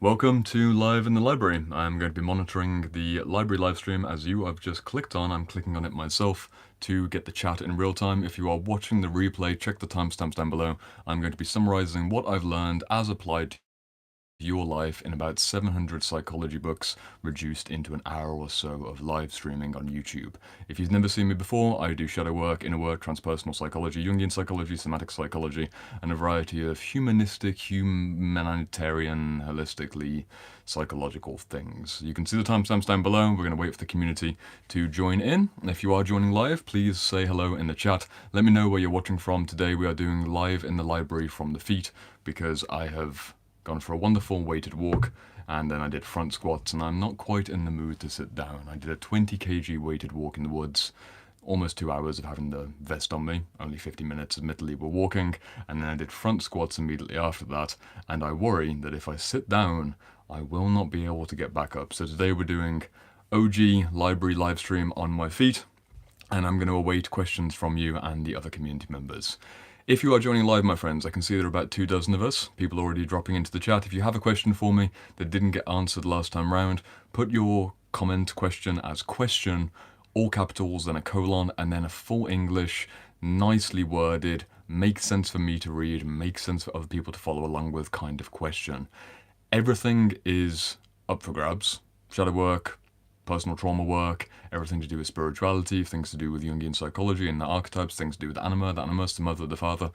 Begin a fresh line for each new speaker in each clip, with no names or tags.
Welcome to Live in the Library. I'm going to be monitoring the library live stream as you have just clicked on. I'm clicking on it myself to get the chat in real time. If you are watching the replay, check the timestamps down below. I'm going to be summarizing what I've learned as applied to your life in about 700 psychology books reduced into an hour or so of live streaming on YouTube. If you've never seen me before, I do shadow work, inner work, transpersonal psychology, Jungian psychology, somatic psychology, and a variety of humanistic, humanitarian, holistically psychological things. You can see the timestamps down below. We're going to wait for the community to join in. If you are joining live, please say hello in the chat. Let me know where you're watching from. Today we are doing Live in the Library from the feet because I have gone for a wonderful weighted walk, and then I did front squats, and I'm not quite in the mood to sit down. I did a 20 kg weighted walk in the woods, almost 2 hours of having the vest on me, only 50 minutes admittedly were walking, and then I did front squats immediately after that, and I worry that if I sit down, I will not be able to get back up. So today we're doing OG library live stream on my feet, and I'm going to await questions from you and the other community members. If you are joining live, my friends, I can see there are about 24 of us, people already dropping into the chat. If you have a question for me that didn't get answered last time round, put your comment question as question, all capitals, then a colon, and then a full English, nicely worded, makes sense for me to read, makes sense for other people to follow along with kind of question. Everything is up for grabs. Shadow work, personal trauma work, everything to do with spirituality, things to do with Jungian psychology and the archetypes, things to do with anima, the animus, the mother, the father,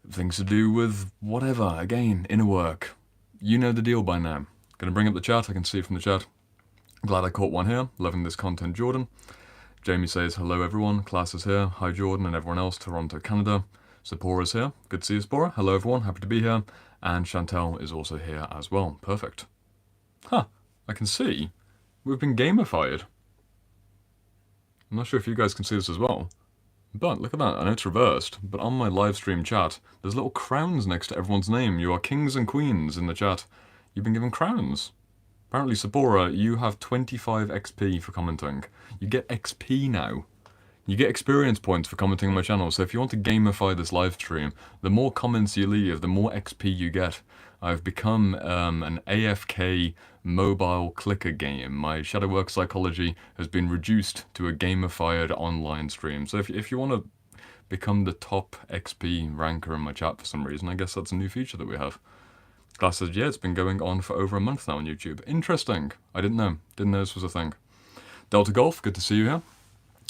things to do with whatever, again, inner work. You know the deal by now. Gonna bring up the chat, I can see it from the chat. Glad I caught one here, loving this content, Jordan. Jamie says, hello everyone, class is here, hi Jordan and everyone else, Toronto, Canada. Sappora's here, good to see you Sappora, hello everyone, happy to be here. And Chantel is also here as well, perfect. Huh, I can see we've been gamified. I'm not sure if you guys can see this as well, but look at that. I know it's reversed, but on my live stream chat, there's little crowns next to everyone's name. You are kings and queens in the chat. You've been given crowns. Apparently, Sappora, you have 25 XP for commenting. You get XP now. You get experience points for commenting on my channel, so if you want to gamify this live stream, the more comments you leave, the more XP you get. I've become an AFK mobile clicker game. My shadow work psychology has been reduced to a gamified online stream. So if you want to become the top XP ranker in my chat for some reason, I guess that's a new feature that we have. Glass says, yeah, it's been going on for over a month now on YouTube. Interesting. I didn't know. Didn't know this was a thing. Delta Golf, good to see you here.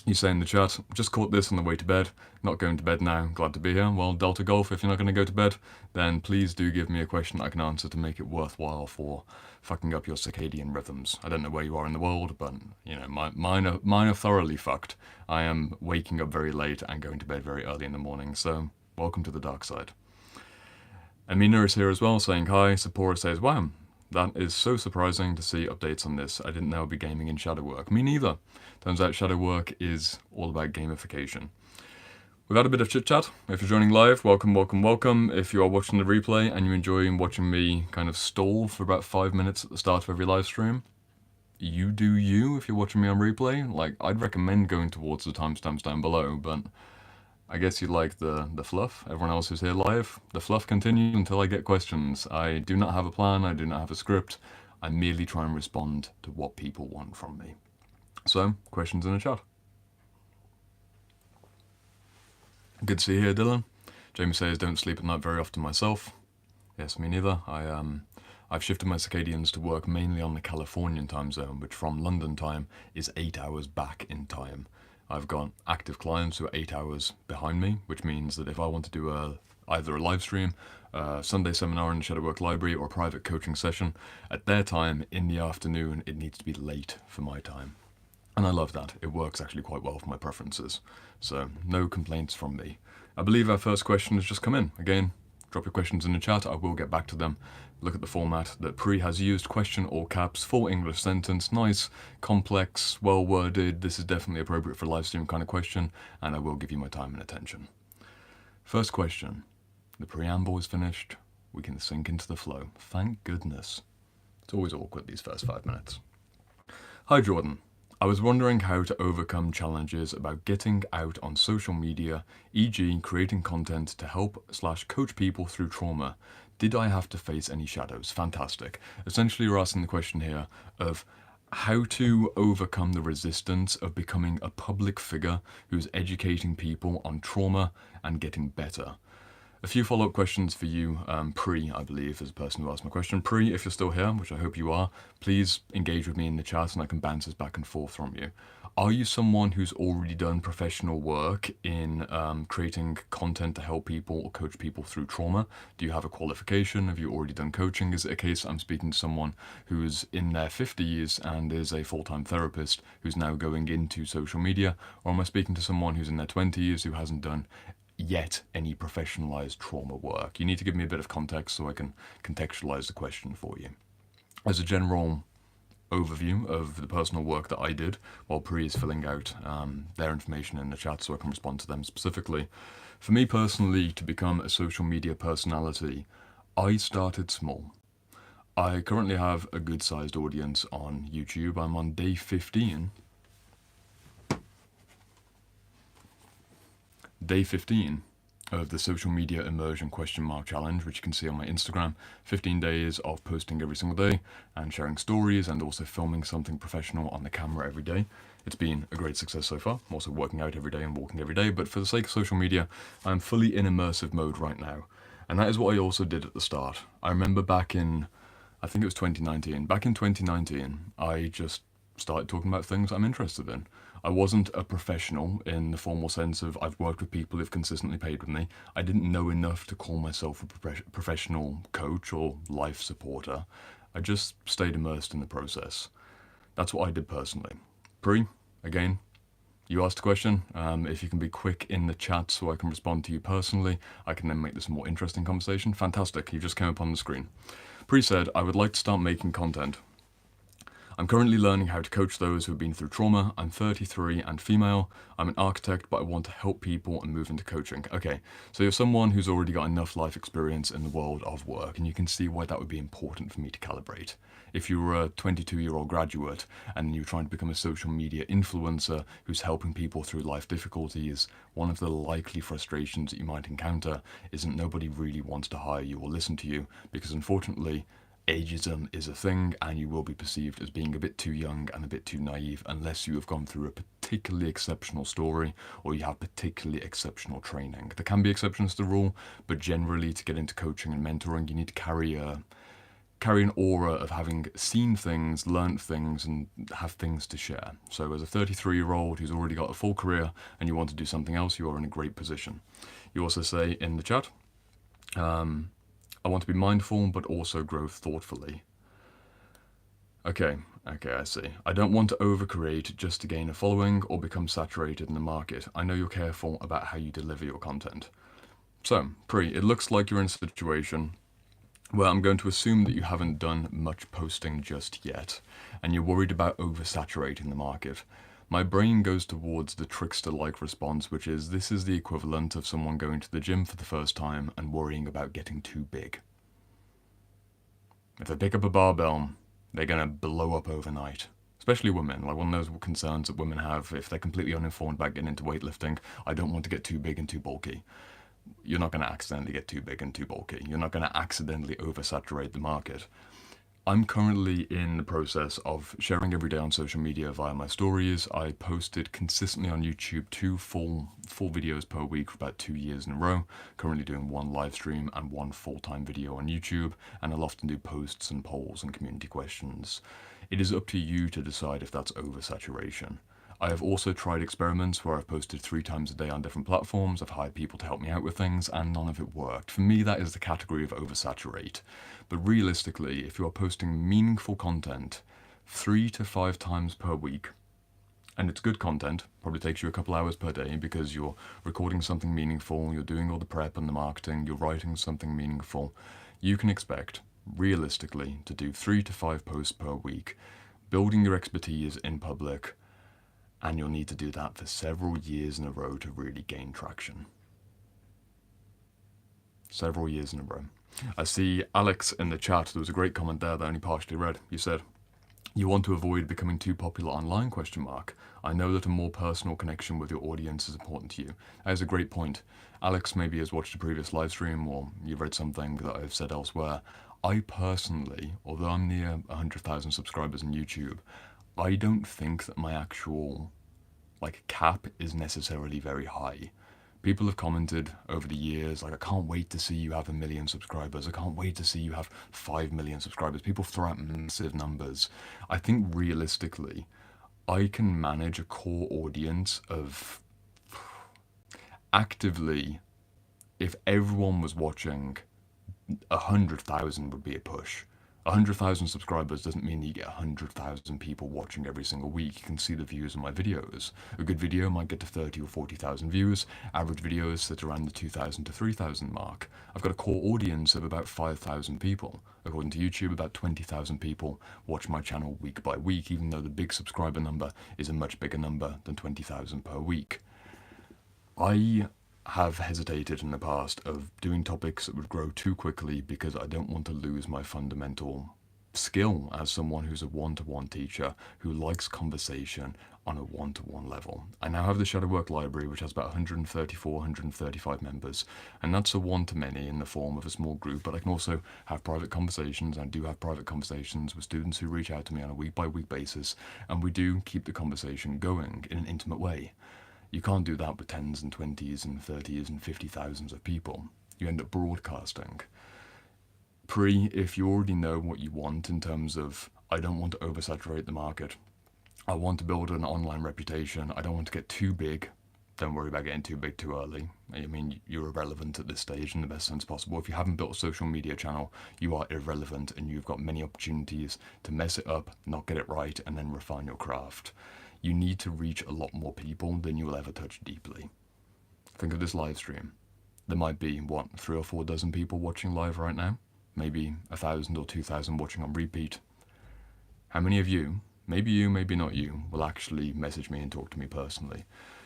You say in the chat, just caught this on the way to bed, not going to bed now, glad to be here. Well, Delta Golf, if you're not going to go to bed, then please do give me a question I can answer to make it worthwhile for fucking up your circadian rhythms. I don't know where you are in the world, but, you know, mine are thoroughly fucked. I am waking up very late and going to bed very early in the morning, so welcome to the dark side. Amina is here as well, saying hi. Sappora says, wow, that is so surprising to see updates on this. I didn't know I'd be gaming in shadow work. Me neither. Turns out shadow work is all about gamification. We've had a bit of chit chat. If you're joining live, welcome, welcome, welcome. If you are watching the replay and you're enjoying watching me kind of stall for about 5 minutes at the start of every live stream, you do you. If you're watching me on replay, like, I'd recommend going towards the timestamps down below, but I guess you like the fluff. Everyone else who's here live, the fluff continues until I get questions. I do not have a plan, I do not have a script. I merely try and respond to what people want from me. So, questions in the chat. Good to see you here, Dylan. Jamie says, don't sleep at night very often myself. Yes, me neither. I've shifted my circadians to work mainly on the Californian time zone, which from London time is 8 hours back in time. I've got active clients who are 8 hours behind me, which means that if I want to do either a live stream, Sunday seminar in the Shadowwork Library, or a private coaching session, at their time in the afternoon, it needs to be late for my time. And I love that. It works actually quite well for my preferences. So no complaints from me. I believe our first question has just come in. Again, drop your questions in the chat. I will get back to them. Look at the format that Pri has used. Question, all caps, full English sentence. Nice, complex, well-worded. This is definitely appropriate for a live stream kind of question. And I will give you my time and attention. First question. The preamble is finished. We can sink into the flow. Thank goodness. It's always awkward these first 5 minutes. Hi, Jordan. I was wondering how to overcome challenges about getting out on social media, e.g. creating content to help/coach people through trauma. Did I have to face any shadows? Fantastic. Essentially, you're asking the question here of how to overcome the resistance of becoming a public figure who's educating people on trauma and getting better. A few follow-up questions for you, Pri, I believe, is the person who asked my question. Pri, if you're still here, which I hope you are, please engage with me in the chat and I can bounce this back and forth from you. Are you someone who's already done professional work in creating content to help people or coach people through trauma? Do you have a qualification? Have you already done coaching? Is it a case I'm speaking to someone who's in their 50s and is a full-time therapist who's now going into social media? Or am I speaking to someone who's in their 20s who hasn't done yet any professionalized trauma work? You need to give me a bit of context so I can contextualize the question for you. As a general overview of the personal work that I did, while Pri is filling out their information in the chat so I can respond to them specifically. For me personally, to become a social media personality, I started small. I currently have a good sized audience on YouTube. I'm on day 15. Day 15 of the social media immersion challenge, which you can see on my Instagram. 15 days of posting every single day and sharing stories and also filming something professional on the camera every day. It's been a great success so far. I'm also working out every day and walking every day, but for the sake of social media, I'm fully in immersive mode right now. And that is what I also did at the start. I remember back in, I think it was 2019. Back in 2019, I just started talking about things I'm interested in. I wasn't a professional in the formal sense of I've worked with people who've consistently paid with me. I didn't know enough to call myself a professional coach or life supporter. I just stayed immersed in the process. That's what I did personally. Pri, again, you asked a question. If you can be quick in the chat so I can respond to you personally, I can then make this a more interesting conversation. Fantastic, you just came up on the screen. Pri said, I would like to start making content. I'm currently learning how to coach those who have been through trauma. I'm 33 and female. I'm an architect, but I want to help people and move into coaching. Okay, so you're someone who's already got enough life experience in the world of work, and you can see why that would be important for me to calibrate. If you were a 22-year-old graduate and you're trying to become a social media influencer who's helping people through life difficulties, one of the likely frustrations that you might encounter is that nobody really wants to hire you or listen to you because, unfortunately, ageism is a thing and you will be perceived as being a bit too young and a bit too naive unless you have gone through a particularly exceptional story or you have particularly exceptional training. There can be exceptions to the rule, but generally to get into coaching and mentoring, you need to carry an aura of having seen things, learnt things, and have things to share. So as a 33-year-old who's already got a full career and you want to do something else, you are in a great position. You also say in the chat, I want to be mindful, but also grow thoughtfully. Okay, I see. I don't want to overcreate just to gain a following or become saturated in the market. I know you're careful about how you deliver your content. So, Pri, it looks like you're in a situation where I'm going to assume that you haven't done much posting just yet, and you're worried about oversaturating the market. My brain goes towards the trickster-like response, which is this is the equivalent of someone going to the gym for the first time and worrying about getting too big. If they pick up a barbell, they're going to blow up overnight. Especially women. Like one of those concerns that women have if they're completely uninformed about getting into weightlifting. I don't want to get too big and too bulky. You're not going to accidentally get too big and too bulky. You're not going to accidentally oversaturate the market. I'm currently in the process of sharing every day on social media via my stories. I posted consistently on YouTube 2 full videos per week for about 2 years in a row. Currently doing 1 live stream and 1 full-time video on YouTube, and I'll often do posts and polls and community questions. It is up to you to decide if that's oversaturation. I have also tried experiments where I've posted 3 times a day on different platforms. I've hired people to help me out with things, and none of it worked. For me, that is the category of oversaturate. But realistically, if you are posting meaningful content 3 to 5 times per week, and it's good content, probably takes you a couple hours per day because you're recording something meaningful, you're doing all the prep and the marketing, you're writing something meaningful, you can expect, realistically, to do 3 to 5 posts per week, building your expertise in public, and you'll need to do that for several years in a row to really gain traction. Several years in a row. I see Alex in the chat, there was a great comment there that I only partially read. You said, You want to avoid becoming too popular online, ? I know that a more personal connection with your audience is important to you. That is a great point. Alex maybe has watched a previous live stream or you've read something that I've said elsewhere. I personally, although I'm near 100,000 subscribers on YouTube, I don't think that my actual cap is necessarily very high. People have commented over the years, like, I can't wait to see you have 1 million subscribers. I can't wait to see you have 5 million subscribers. People throw out massive numbers. I think realistically, I can manage a core audience of actively, if everyone was watching, 100,000 would be a push. 100,000 subscribers doesn't mean that you get 100,000 people watching every single week. You can see the views on my videos. A good video might get to 30 or 40,000 views. Average videos sit around the 2,000 to 3,000 mark. I've got a core audience of about 5,000 people. According to YouTube, about 20,000 people watch my channel week by week, even though the big subscriber number is a much bigger number than 20,000 per week. I have hesitated in the past of doing topics that would grow too quickly because I don't want to lose my fundamental skill as someone who's a one-to-one teacher who likes conversation on a one-to-one level. I now have the Shadow Work Library, which has about 134, 135 members, and that's a one-to-many in the form of a small group, but I can also have private conversations. I do have private conversations with students who reach out to me on a week-by-week basis, and we do keep the conversation going in an intimate way. You can't do that with 10s and 20s and 30s and 50,000s of people. You end up broadcasting. If you already know what you want in terms of, I don't want to oversaturate the market. I want to build an online reputation. I don't want to get too big. Don't worry about getting too big too early. I mean, you're irrelevant at this stage in the best sense possible. If you haven't built a social media channel, you are irrelevant and you've got many opportunities to mess it up, not get it right, and then refine your craft. You need to reach a lot more people than you will ever touch deeply. Think of this live stream. There might be, 3 or 4 dozen people watching live right now? Maybe 1,000 or 2,000 watching on repeat. How many of you, maybe not you, will actually message me and talk to me personally?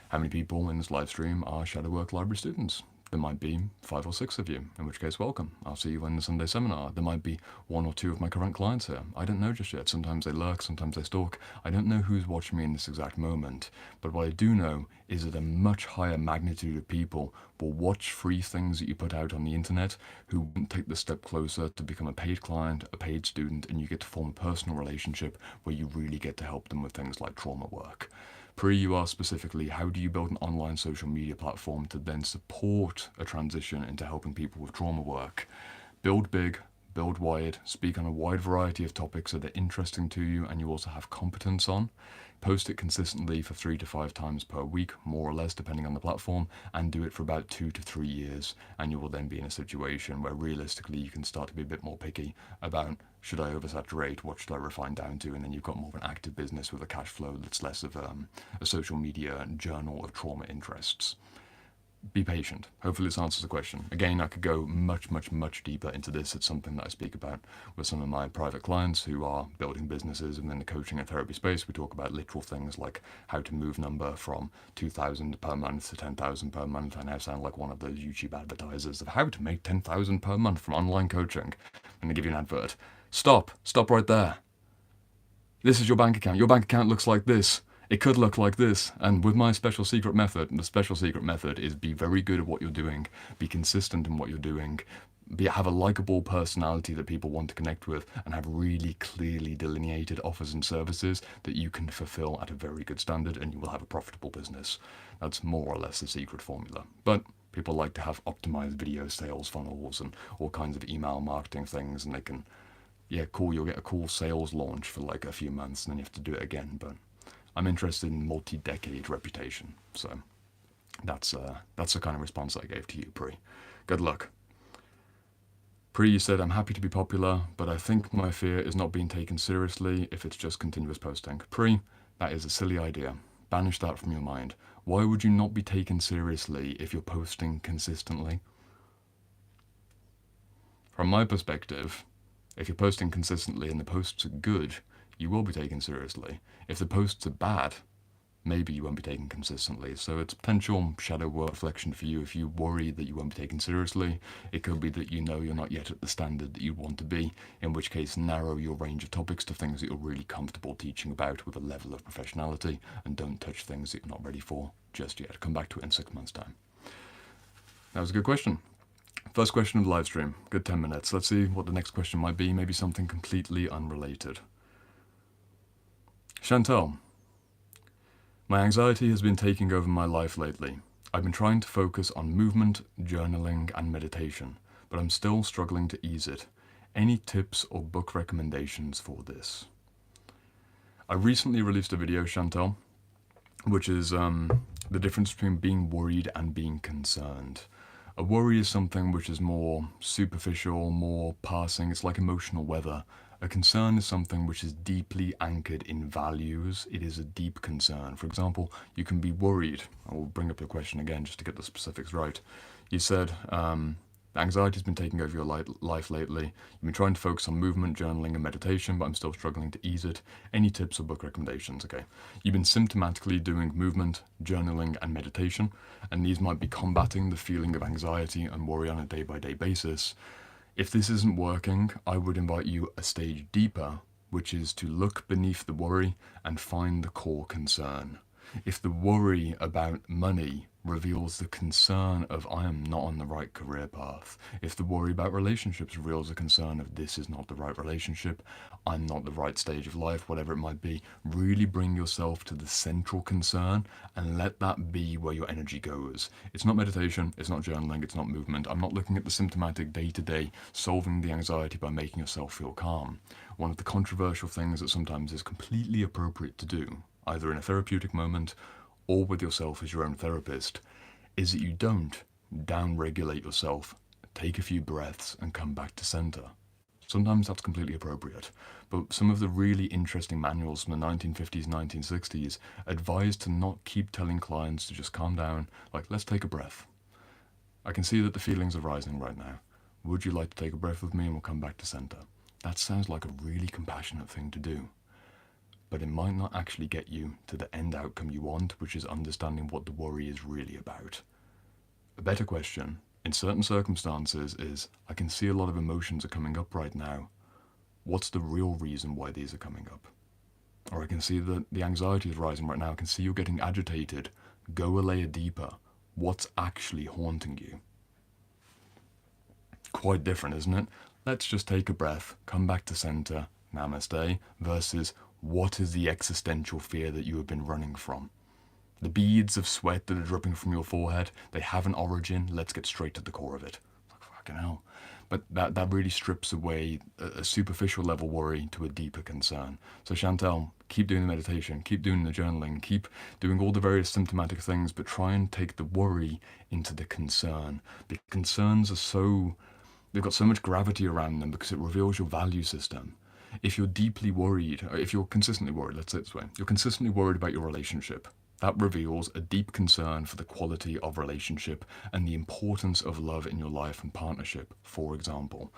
How many people in this live stream are Shadow Work Library students? There might be 5 or 6 of you, in which case welcome. I'll see you in the Sunday seminar. There might be 1 or 2 of my current clients here. I don't know just yet. Sometimes they lurk, sometimes they stalk. I don't know who's watching me in this exact moment. But what I do know is that a much higher magnitude of people will watch free things that you put out on the internet who won't take the step closer to become a paid client, a paid student, and you get to form a personal relationship where you really get to help them with things like trauma work. You asked specifically, how do you build an online social media platform to then support a transition into helping people with trauma work? Build big, build wide, speak on a wide variety of topics that are interesting to you and you also have competence on. Post it consistently for 3 to 5 times per week, more or less, depending on the platform, and do it for about 2 to 3 years. And you will then be in a situation where realistically you can start to be a bit more picky about, should I oversaturate, what should I refine down to, and then you've got more of an active business with a cash flow that's less of a social media journal of trauma interests. Be patient. Hopefully this answers the question. Again, I could go much, much, much deeper into this. It's something that I speak about with some of my private clients who are building businesses, and in the coaching and therapy space, we talk about literal things like how to move number from 2,000 per month to 10,000 per month. I now sound like one of those YouTube advertisers of how to make 10,000 per month from online coaching. I'm going to give you an advert. Stop right there. This is your bank account. Your bank account looks like this. It could look like this, and with my special secret method, the special secret method is be very good at what you're doing, be consistent in what you're doing, have a likable personality that people want to connect with, and have really clearly delineated offers and services that you can fulfill at a very good standard, and you will have a profitable business. That's more or less the secret formula. But people like to have optimized video sales funnels and all kinds of email marketing things, and they can, you'll get a cool sales launch for like a few months, and then you have to do it again, but I'm interested in multi-decade reputation. So that's the kind of response I gave to you, Pri. Good luck. Pri, you said, I'm happy to be popular, but I think my fear is not being taken seriously if it's just continuous posting. Pri, that is a silly idea. Banish that from your mind. Why would you not be taken seriously if you're posting consistently? From my perspective, if you're posting consistently and the posts are good, you will be taken seriously. If the posts are bad, maybe you won't be taken consistently. So it's potential shadow work reflection for you. If you worry that you won't be taken seriously, it could be that you know you're not yet at the standard that you want to be, in which case narrow your range of topics to things that you're really comfortable teaching about with a level of professionality, and don't touch things that you're not ready for just yet. Come back to it in 6 months' time. That was a good question. First question of the live stream. Good 10 minutes. Let's see what the next question might be. Maybe something completely unrelated. Chantal. My anxiety has been taking over my life lately. I've been trying to focus on movement, journaling, and meditation, but I'm still struggling to ease it. Any tips or book recommendations for this? I recently released a video, Chantal, which is the difference between being worried and being concerned. A worry is something which is more superficial, more passing. It's like emotional weather. A concern is something which is deeply anchored in values. It is a deep concern. For example, you can be worried. I will bring up your question again just to get the specifics right. You said anxiety has been taking over your life lately. You've been trying to focus on movement, journaling, and meditation, but I'm still struggling to ease it. Any tips or book recommendations? Okay. You've been symptomatically doing movement, journaling, and meditation, and these might be combating the feeling of anxiety and worry on a day-by-day basis. If this isn't working, I would invite you a stage deeper, which is to look beneath the worry and find the core concern. If the worry about money reveals the concern of I am not on the right career path, if the worry about relationships reveals the concern of this is not the right relationship, I'm not the right stage of life, whatever it might be, really bring yourself to the central concern and let that be where your energy goes. It's not meditation, it's not journaling, it's not movement. I'm not looking at the symptomatic day-to-day, solving the anxiety by making yourself feel calm. One of the controversial things that sometimes is completely appropriate to do, either in a therapeutic moment or with yourself as your own therapist, is that you don't down-regulate yourself, take a few breaths and come back to center. Sometimes that's completely appropriate, but some of the really interesting manuals from the 1950s, 1960s advise to not keep telling clients to just calm down, like, let's take a breath. I can see that the feelings are rising right now. Would you like to take a breath with me and we'll come back to center? That sounds like a really compassionate thing to do, but it might not actually get you to the end outcome you want, which is understanding what the worry is really about. A better question, in certain circumstances, is I can see a lot of emotions are coming up right now. What's the real reason why these are coming up? Or I can see that the anxiety is rising right now. I can see you're getting agitated. Go a layer deeper. What's actually haunting you? Quite different, isn't it? Let's just take a breath, come back to center, namaste, versus what is the existential fear that you have been running from? The beads of sweat that are dripping from your forehead, they have an origin. Let's get straight to the core of it. Fucking hell. But that really strips away a superficial level worry to a deeper concern. So Chantal, keep doing the meditation, keep doing the journaling, keep doing all the various symptomatic things, but try and take the worry into the concern. Because concerns are they've got so much gravity around them because it reveals your value system. If you're deeply worried, or if you're consistently worried, let's say it this way, you're consistently worried about your relationship. That reveals a deep concern for the quality of relationship and the importance of love in your life and partnership, for example.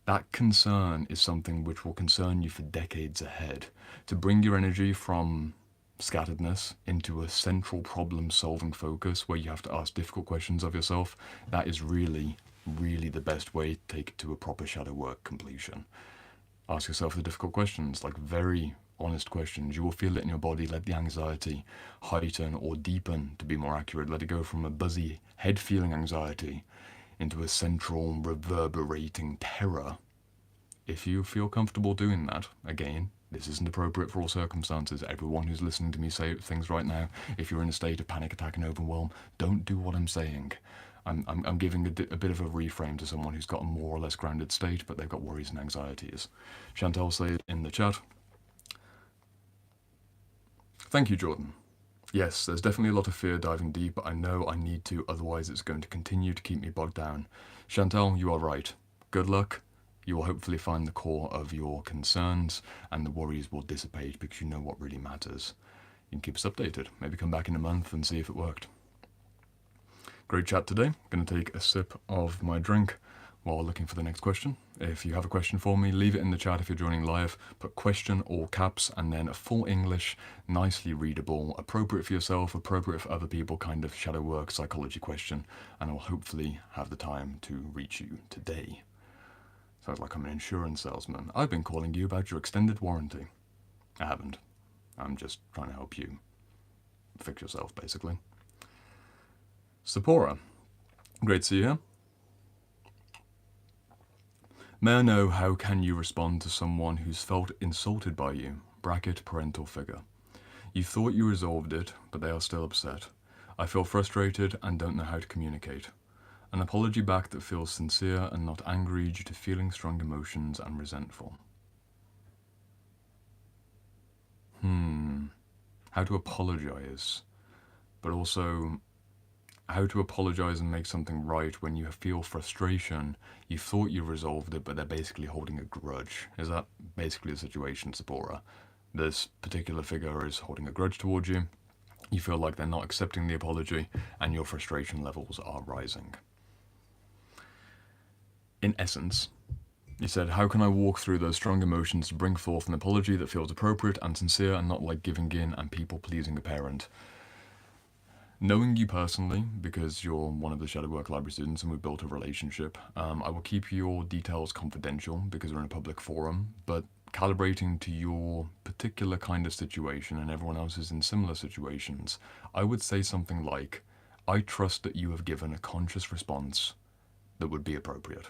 That concern is something which will concern you for decades ahead. To bring your energy from scatteredness into a central problem-solving focus where you have to ask difficult questions of yourself, that is really, really the best way to take it to a proper shadow work completion. Ask yourself the difficult questions, like very honest questions. You will feel it in your body. Let the anxiety heighten or deepen, to be more accurate. Let it go from a buzzy head feeling anxiety into a central reverberating terror. If you feel comfortable doing that, again, this isn't appropriate for all circumstances. Everyone who's listening to me say things right now, if you're in a state of panic attack and overwhelm, don't do what I'm saying. I'm giving a bit of a reframe to someone who's got a more or less grounded state, but they've got worries and anxieties. Chantal said in the chat, thank you, Jordan. Yes, there's definitely a lot of fear diving deep, but I know I need to, otherwise it's going to continue to keep me bogged down. Chantal, you are right. Good luck. You will hopefully find the core of your concerns, and the worries will dissipate because you know what really matters. You can keep us updated. Maybe come back in a month and see if it worked. Great chat today. I'm going to take a sip of my drink while looking for the next question. If you have a question for me, leave it in the chat if you're joining live. Put question, all caps, and then a full English, nicely readable, appropriate for yourself, appropriate for other people kind of shadow work psychology question, and I'll hopefully have the time to reach you today. Sounds like I'm an insurance salesman. I've been calling you about your extended warranty. I haven't. I'm just trying to help you fix yourself, basically. Sephora. Great to see you here. May I know how can you respond to someone who's felt insulted by you? Bracket parental figure. You thought you resolved it, but they are still upset. I feel frustrated and don't know how to communicate. An apology back that feels sincere and not angry due to feeling strong emotions and resentful. How to apologize, but also how to apologize and make something right when you feel frustration. You thought you resolved it, but they're basically holding a grudge. Is that basically the situation, Sephora? This particular figure is holding a grudge towards you. You feel like they're not accepting the apology, and your frustration levels are rising. In essence, you said, how can I walk through those strong emotions to bring forth an apology that feels appropriate and sincere and not like giving in and people-pleasing a parent? Knowing you personally, because you're one of the Shadow Work Library students and we've built a relationship, I will keep your details confidential because we're in a public forum, but calibrating to your particular kind of situation and everyone else is in similar situations, I would say something like, I trust that you have given a conscious response that would be appropriate.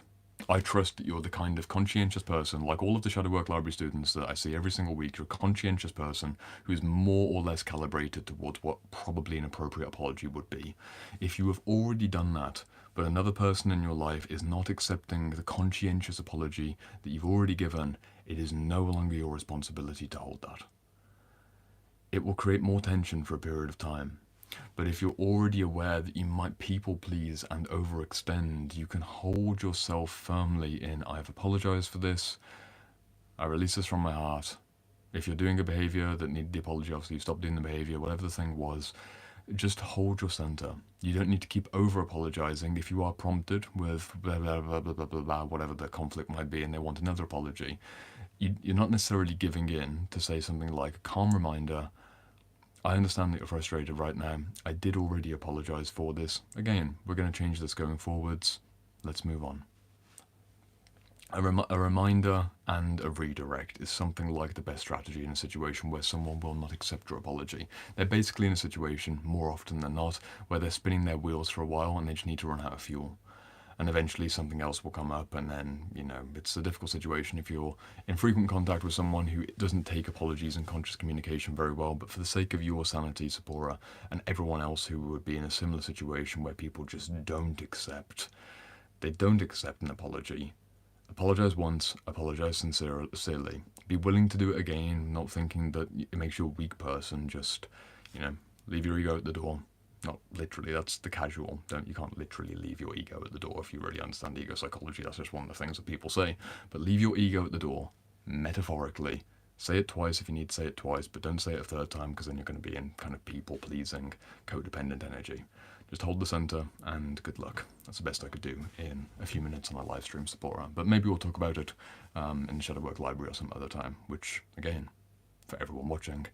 I trust that you're the kind of conscientious person, like all of the Shadow Work Library students that I see every single week, you're a conscientious person who is more or less calibrated towards what probably an appropriate apology would be. If you have already done that, but another person in your life is not accepting the conscientious apology that you've already given, it is no longer your responsibility to hold that. It will create more tension for a period of time. But if you're already aware that you might people please and overextend, you can hold yourself firmly in, I've apologized for this, I release this from my heart. If you're doing a behavior that needed the apology, obviously you stop doing the behavior, whatever the thing was, just hold your center. You don't need to keep over apologizing. If you are prompted with blah, blah, blah, blah, blah, blah, blah, whatever the conflict might be and they want another apology, you're not necessarily giving in to say something like, calm reminder, I understand that you're frustrated right now. I did already apologize for this. Again, we're going to change this going forwards. Let's move on. A reminder and a redirect is something like the best strategy in a situation where someone will not accept your apology. They're basically in a situation, more often than not, where they're spinning their wheels for a while and they just need to run out of fuel. And eventually something else will come up, and then, it's a difficult situation if you're in frequent contact with someone who doesn't take apologies and conscious communication very well. But for the sake of your sanity, Sephora, and everyone else who would be in a similar situation where people just don't accept an apology, apologize once, apologize sincerely. Be willing to do it again, not thinking that it makes you a weak person. Just, leave your ego at the door. Not literally, that's the casual. You can't literally leave your ego at the door if you really understand ego psychology. That's just one of the things that people say. But leave your ego at the door, metaphorically. Say it twice if you need to say it twice, but don't say it a third time because then you're going to be in kind of people-pleasing, codependent energy. Just hold the center and good luck. That's the best I could do in a few minutes on a live stream, Sephora. But maybe we'll talk about it in the Shadow Work Library or some other time, which, again, for everyone watching,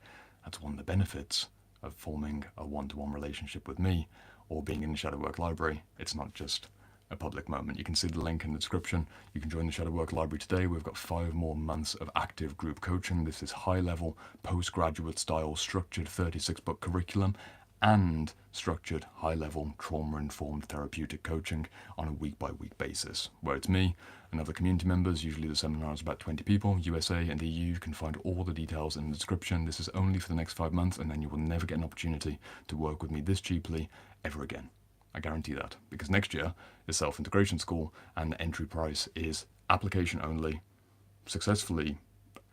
that's one of the benefits of forming a one-to-one relationship with me or being in the Shadow Work Library. It's not just a public moment. You can see the link in the description. You can join the Shadow Work Library today. We've got 5 more months of active group coaching. This is high-level, postgraduate style, structured 36-book curriculum and structured, high-level, trauma-informed therapeutic coaching on a week-by-week basis, where it's me and other community members. Usually the seminar is about 20 people, USA and EU. You can find all the details in the description. This is only for the next 5 months, and then you will never get an opportunity to work with me this cheaply ever again. I guarantee that, because next year is self-integration school, and the entry price is application only, successfully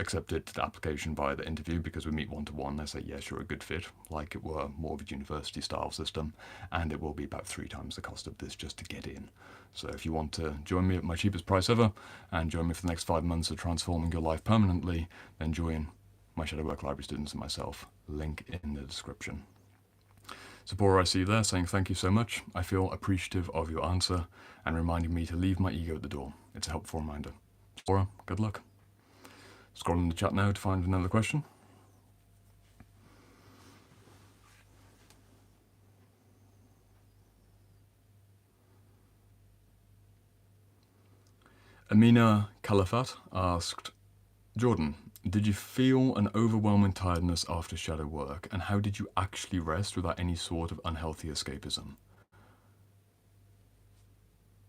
accepted the application via the interview because we meet one-to-one. They say, yes, you're a good fit, like it were more of a university style system, and it will be about 3 times the cost of this just to get in. So if you want to join me at my cheapest price ever and join me for the next 5 months of transforming your life permanently, then join my Shadow Work Library students and myself. Link in the description. Sapora, I see you there, saying thank you so much. I feel appreciative of your answer and reminding me to leave my ego at the door. It's a helpful reminder. Sapora, good luck. Scrolling the chat now to find another question. Amina Calafat asked, Jordan, did you feel an overwhelming tiredness after shadow work, and how did you actually rest without any sort of unhealthy escapism?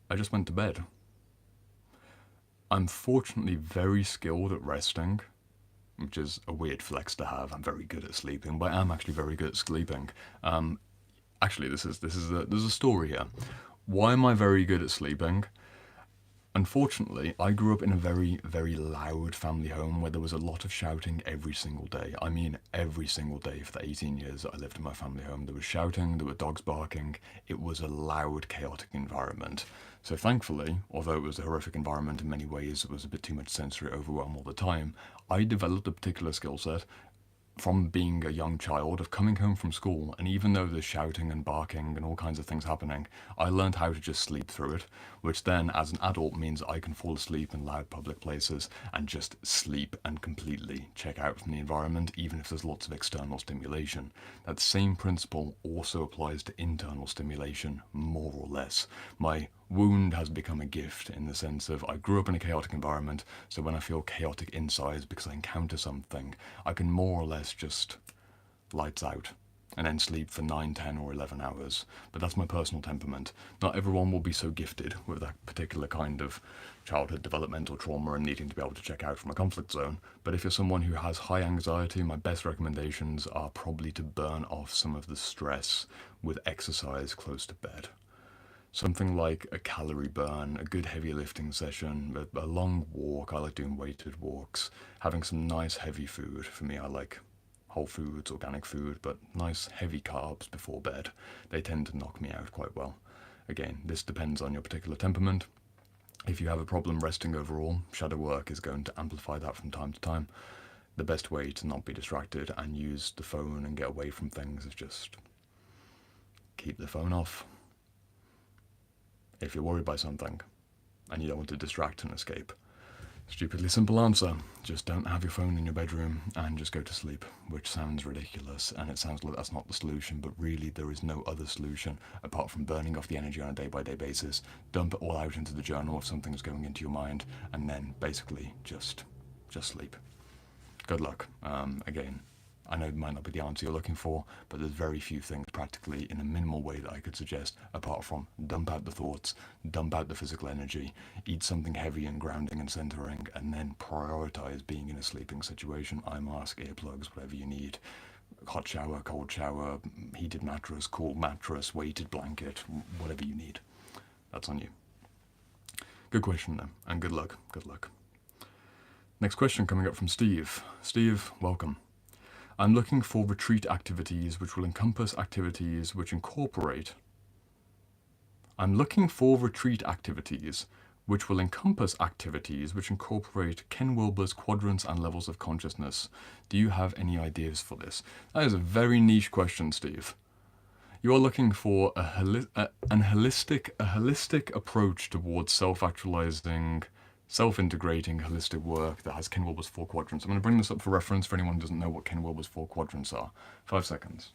I just went to bed. I'm fortunately very skilled at resting, which is a weird flex to have. I'm very good at sleeping, but I am actually very good at sleeping. Actually, there's a story here. Why am I very good at sleeping? Unfortunately, I grew up in a very, very loud family home where there was a lot of shouting every single day. I mean, every single day for the 18 years that I lived in my family home. There was shouting, there were dogs barking. It was a loud, chaotic environment. So thankfully, although it was a horrific environment in many ways, it was a bit too much sensory overwhelm all the time, I developed a particular skill set from being a young child of coming home from school, and even though there's shouting and barking and all kinds of things happening, I learned how to just sleep through it, which then as an adult means I can fall asleep in loud public places and just sleep and completely check out from the environment, even if there's lots of external stimulation. That same principle also applies to internal stimulation, more or less. My wound has become a gift in the sense of I grew up in a chaotic environment, so when I feel chaotic inside because I encounter something, I can more or less just lights out and then sleep for 9, 10 or 11 hours. But that's my personal temperament. Not everyone will be so gifted with that particular kind of childhood developmental trauma and needing to be able to check out from a conflict zone. But if you're someone who has high anxiety, my best recommendations are probably to burn off some of the stress with exercise close to bed. Something like a calorie burn, a good heavy lifting session, a long walk. I like doing weighted walks, having some nice heavy food. For me, I like whole foods, organic food, but nice heavy carbs before bed. They tend to knock me out quite well. Again, this depends on your particular temperament. If you have a problem resting overall, shadow work is going to amplify that from time to time. The best way to not be distracted and use the phone and get away from things is just keep the phone off. If you're worried by something and you don't want to distract and escape, stupidly simple answer, just don't have your phone in your bedroom and just go to sleep, which sounds ridiculous and it sounds like that's not the solution, but really there is no other solution apart from burning off the energy on a day-by-day basis, dump it all out into the journal if something's going into your mind, and then basically just sleep. Good luck. Again, I know it might not be the answer you're looking for, but there's very few things practically in a minimal way that I could suggest apart from dump out the thoughts, dump out the physical energy, eat something heavy and grounding and centering, and then prioritize being in a sleeping situation. Eye mask, earplugs, whatever you need. Hot shower, cold shower, heated mattress, cool mattress, weighted blanket, whatever you need. That's on you. Good question though, and good luck. Good luck. Next question coming up from Steve. Steve, welcome. I'm looking for retreat activities which will encompass activities which incorporate Ken Wilber's quadrants and levels of consciousness. Do you have any ideas for this? That is a very niche question, Steve. You are looking for a holistic approach towards self-actualizing, self-integrating holistic work that has Ken Wilber's 4 quadrants. I'm going to bring this up for reference for anyone who doesn't know what Ken Wilber's 4 quadrants are. 5 seconds.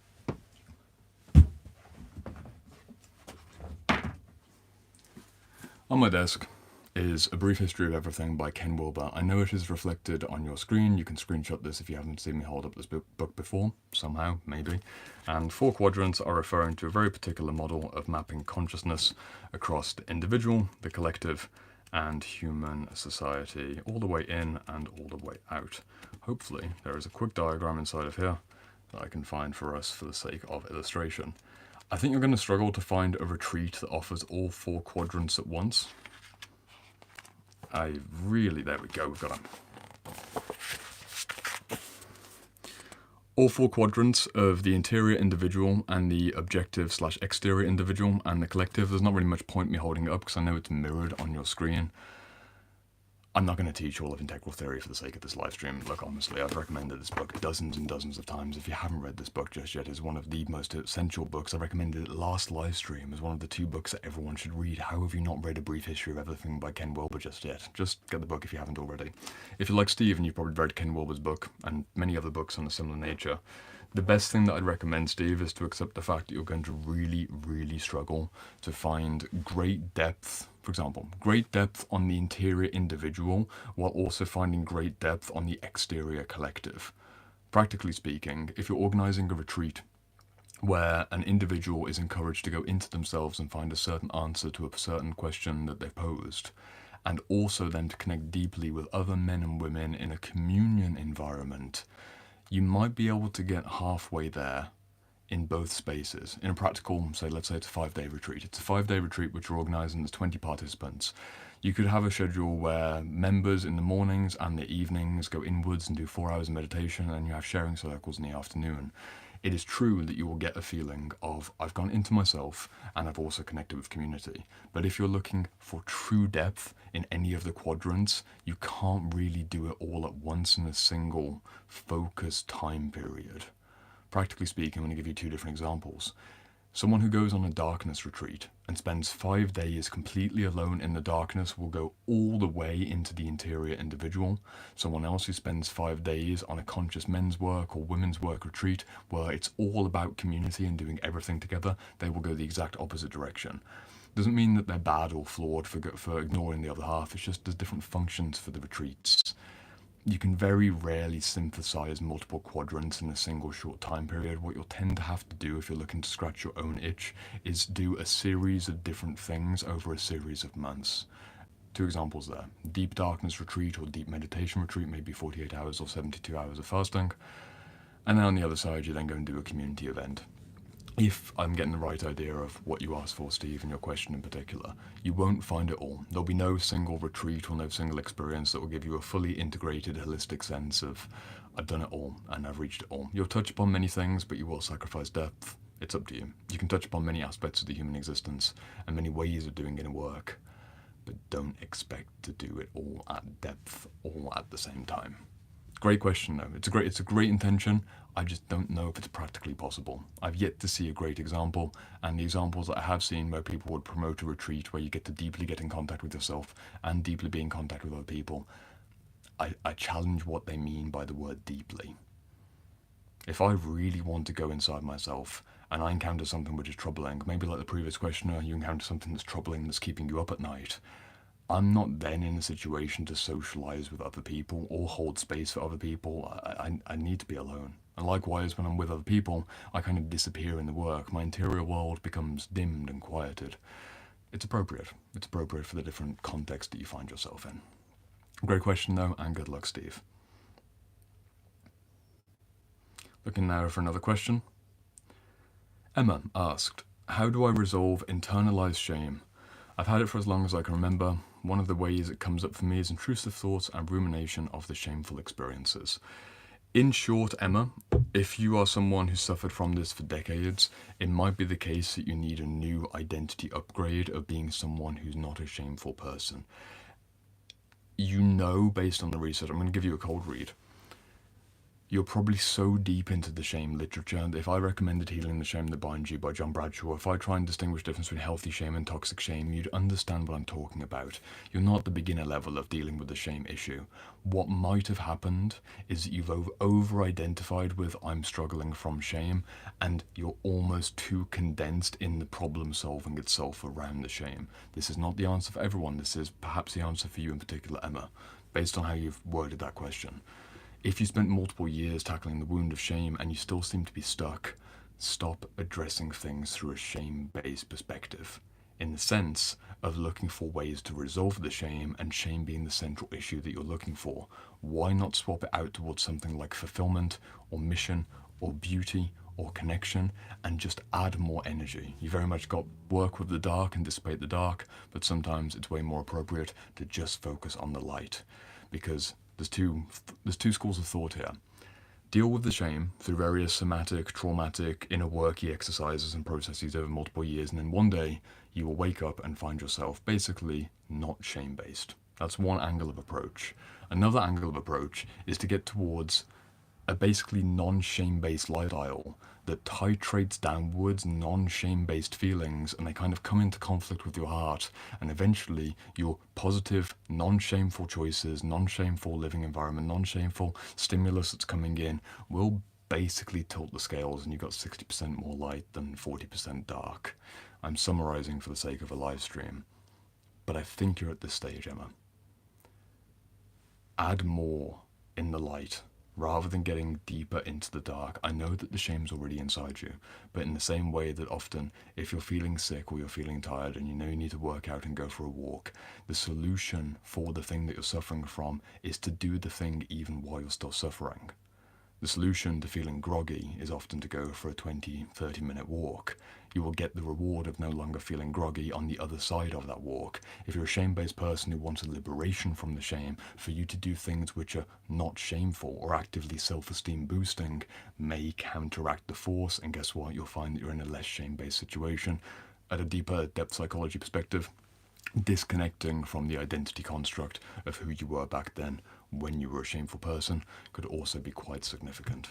On my desk is A Brief History of Everything by Ken Wilber. I know it is reflected on your screen. You can screenshot this if you haven't seen me hold up this book before, somehow, maybe. And 4 quadrants are referring to a very particular model of mapping consciousness across the individual, the collective, and human society, all the way in and all the way out. Hopefully there is a quick diagram inside of here that I can find for us for the sake of illustration. I think you're going to struggle to find a retreat that offers all 4 quadrants at once. There we go, we've got them. All 4 quadrants of the interior individual and the objective/exterior individual and the collective. There's not really much point me holding it up because I know it's mirrored on your screen. I'm not going to teach all of integral theory for the sake of this live stream. Look, honestly, I've recommended this book dozens and dozens of times. If you haven't read this book just yet, it's one of the most essential books. I recommended it last live stream as one of the 2 books that everyone should read. How have you not read A Brief History of Everything by Ken Wilber just yet? Just get the book if you haven't already. If you're like Steve and you've probably read Ken Wilber's book and many other books on a similar nature, the best thing that I'd recommend, Steve, is to accept the fact that you're going to really, really struggle to find great depth. For example, great depth on the interior individual while also finding great depth on the exterior collective. Practically speaking, if you're organizing a retreat where an individual is encouraged to go into themselves and find a certain answer to a certain question that they've posed, and also then to connect deeply with other men and women in a communion environment, you might be able to get halfway there in both spaces. In a practical, say, let's say it's a 5-day retreat. It's a 5-day retreat which you're organising, there's 20 participants. You could have a schedule where members in the mornings and the evenings go inwards and do 4 hours of meditation, and you have sharing circles in the afternoon. It is true that you will get a feeling of, I've gone into myself and I've also connected with community. But if you're looking for true depth in any of the quadrants, you can't really do it all at once in a single focused time period. Practically speaking, I'm going to give you 2 different examples. Someone who goes on a darkness retreat and spends 5 days completely alone in the darkness will go all the way into the interior individual. Someone else who spends 5 days on a conscious men's work or women's work retreat where it's all about community and doing everything together, they will go the exact opposite direction. Doesn't mean that they're bad or flawed for ignoring the other half, it's just there's different functions for the retreats. You can very rarely synthesize multiple quadrants in a single short time period. What you'll tend to have to do if you're looking to scratch your own itch is do a series of different things over a series of months. 2 examples there. Deep darkness retreat or deep meditation retreat, maybe 48 hours or 72 hours of fasting. And then on the other side, you then go and do a community event. If I'm getting the right idea of what you asked for, Steve, and your question in particular, you won't find it all. There'll be no single retreat or no single experience that will give you a fully integrated, holistic sense of, I've done it all and I've reached it all. You'll touch upon many things, but you will sacrifice depth. It's up to you. You can touch upon many aspects of the human existence and many ways of doing inner work, but don't expect to do it all at depth, all at the same time. Great question though. It's a great intention. I just don't know if it's practically possible. I've yet to see a great example, and the examples that I have seen where people would promote a retreat where you get to deeply get in contact with yourself and deeply be in contact with other people, I challenge what they mean by the word deeply. If I really want to go inside myself and I encounter something which is troubling, maybe like the previous questioner, you encounter something that's troubling, that's keeping you up at night, I'm not then in a situation to socialize with other people or hold space for other people. I need to be alone. And likewise, when I'm with other people, I kind of disappear in the work. My interior world becomes dimmed and quieted. It's appropriate. It's appropriate for the different context that you find yourself in. Great question though, and good luck, Steve. Looking now for another question. Emma asked, how do I resolve internalized shame? I've had it for as long as I can remember. One of the ways it comes up for me is intrusive thoughts and rumination of the shameful experiences. In short, Emma, if you are someone who suffered from this for decades, it might be the case that you need a new identity upgrade of being someone who's not a shameful person. You know, based on the research, I'm going to give you a cold read. You're probably so deep into the shame literature that if I recommended Healing the Shame That Binds You by John Bradshaw, if I try and distinguish the difference between healthy shame and toxic shame, you'd understand what I'm talking about. You're not at the beginner level of dealing with the shame issue. What might have happened is that you've over-identified with I'm struggling from shame, and you're almost too condensed in the problem solving itself around the shame. This is not the answer for everyone. This is perhaps the answer for you in particular, Emma, based on how you've worded that question. If you spent multiple years tackling the wound of shame and you still seem to be stuck, stop addressing things through a shame-based perspective, in the sense of looking for ways to resolve the shame and shame being the central issue that you're looking for. Why not swap it out towards something like fulfillment or mission or beauty or connection and just add more energy? You very much got work with the dark and dissipate the dark, but sometimes it's way more appropriate to just focus on the light, because there's two schools of thought here. Deal with the shame through various somatic, traumatic, inner worky exercises and processes over multiple years, and then one day you will wake up and find yourself basically not shame-based. That's one angle of approach. Another angle of approach is to get towards a basically non-shame-based lifestyle that titrates downwards non-shame-based feelings, and they kind of come into conflict with your heart, and eventually your positive, non-shameful choices, non-shameful living environment, non-shameful stimulus that's coming in will basically tilt the scales, and you've got 60% more light than 40% dark. I'm summarizing for the sake of a live stream, but I think you're at this stage, Emma. Add more in the light rather than getting deeper into the dark. I know that the shame's already inside you, but in the same way that often if you're feeling sick or you're feeling tired and you know you need to work out and go for a walk, the solution for the thing that you're suffering from is to do the thing even while you're still suffering. The solution to feeling groggy is often to go for a 20-30 minute walk. You will get the reward of no longer feeling groggy on the other side of that walk. If you're a shame-based person who wants a liberation from the shame, for you to do things which are not shameful or actively self-esteem boosting may counteract the force, and guess what? You'll find that you're in a less shame-based situation. At a deeper depth psychology perspective, disconnecting from the identity construct of who you were back then when you were a shameful person could also be quite significant.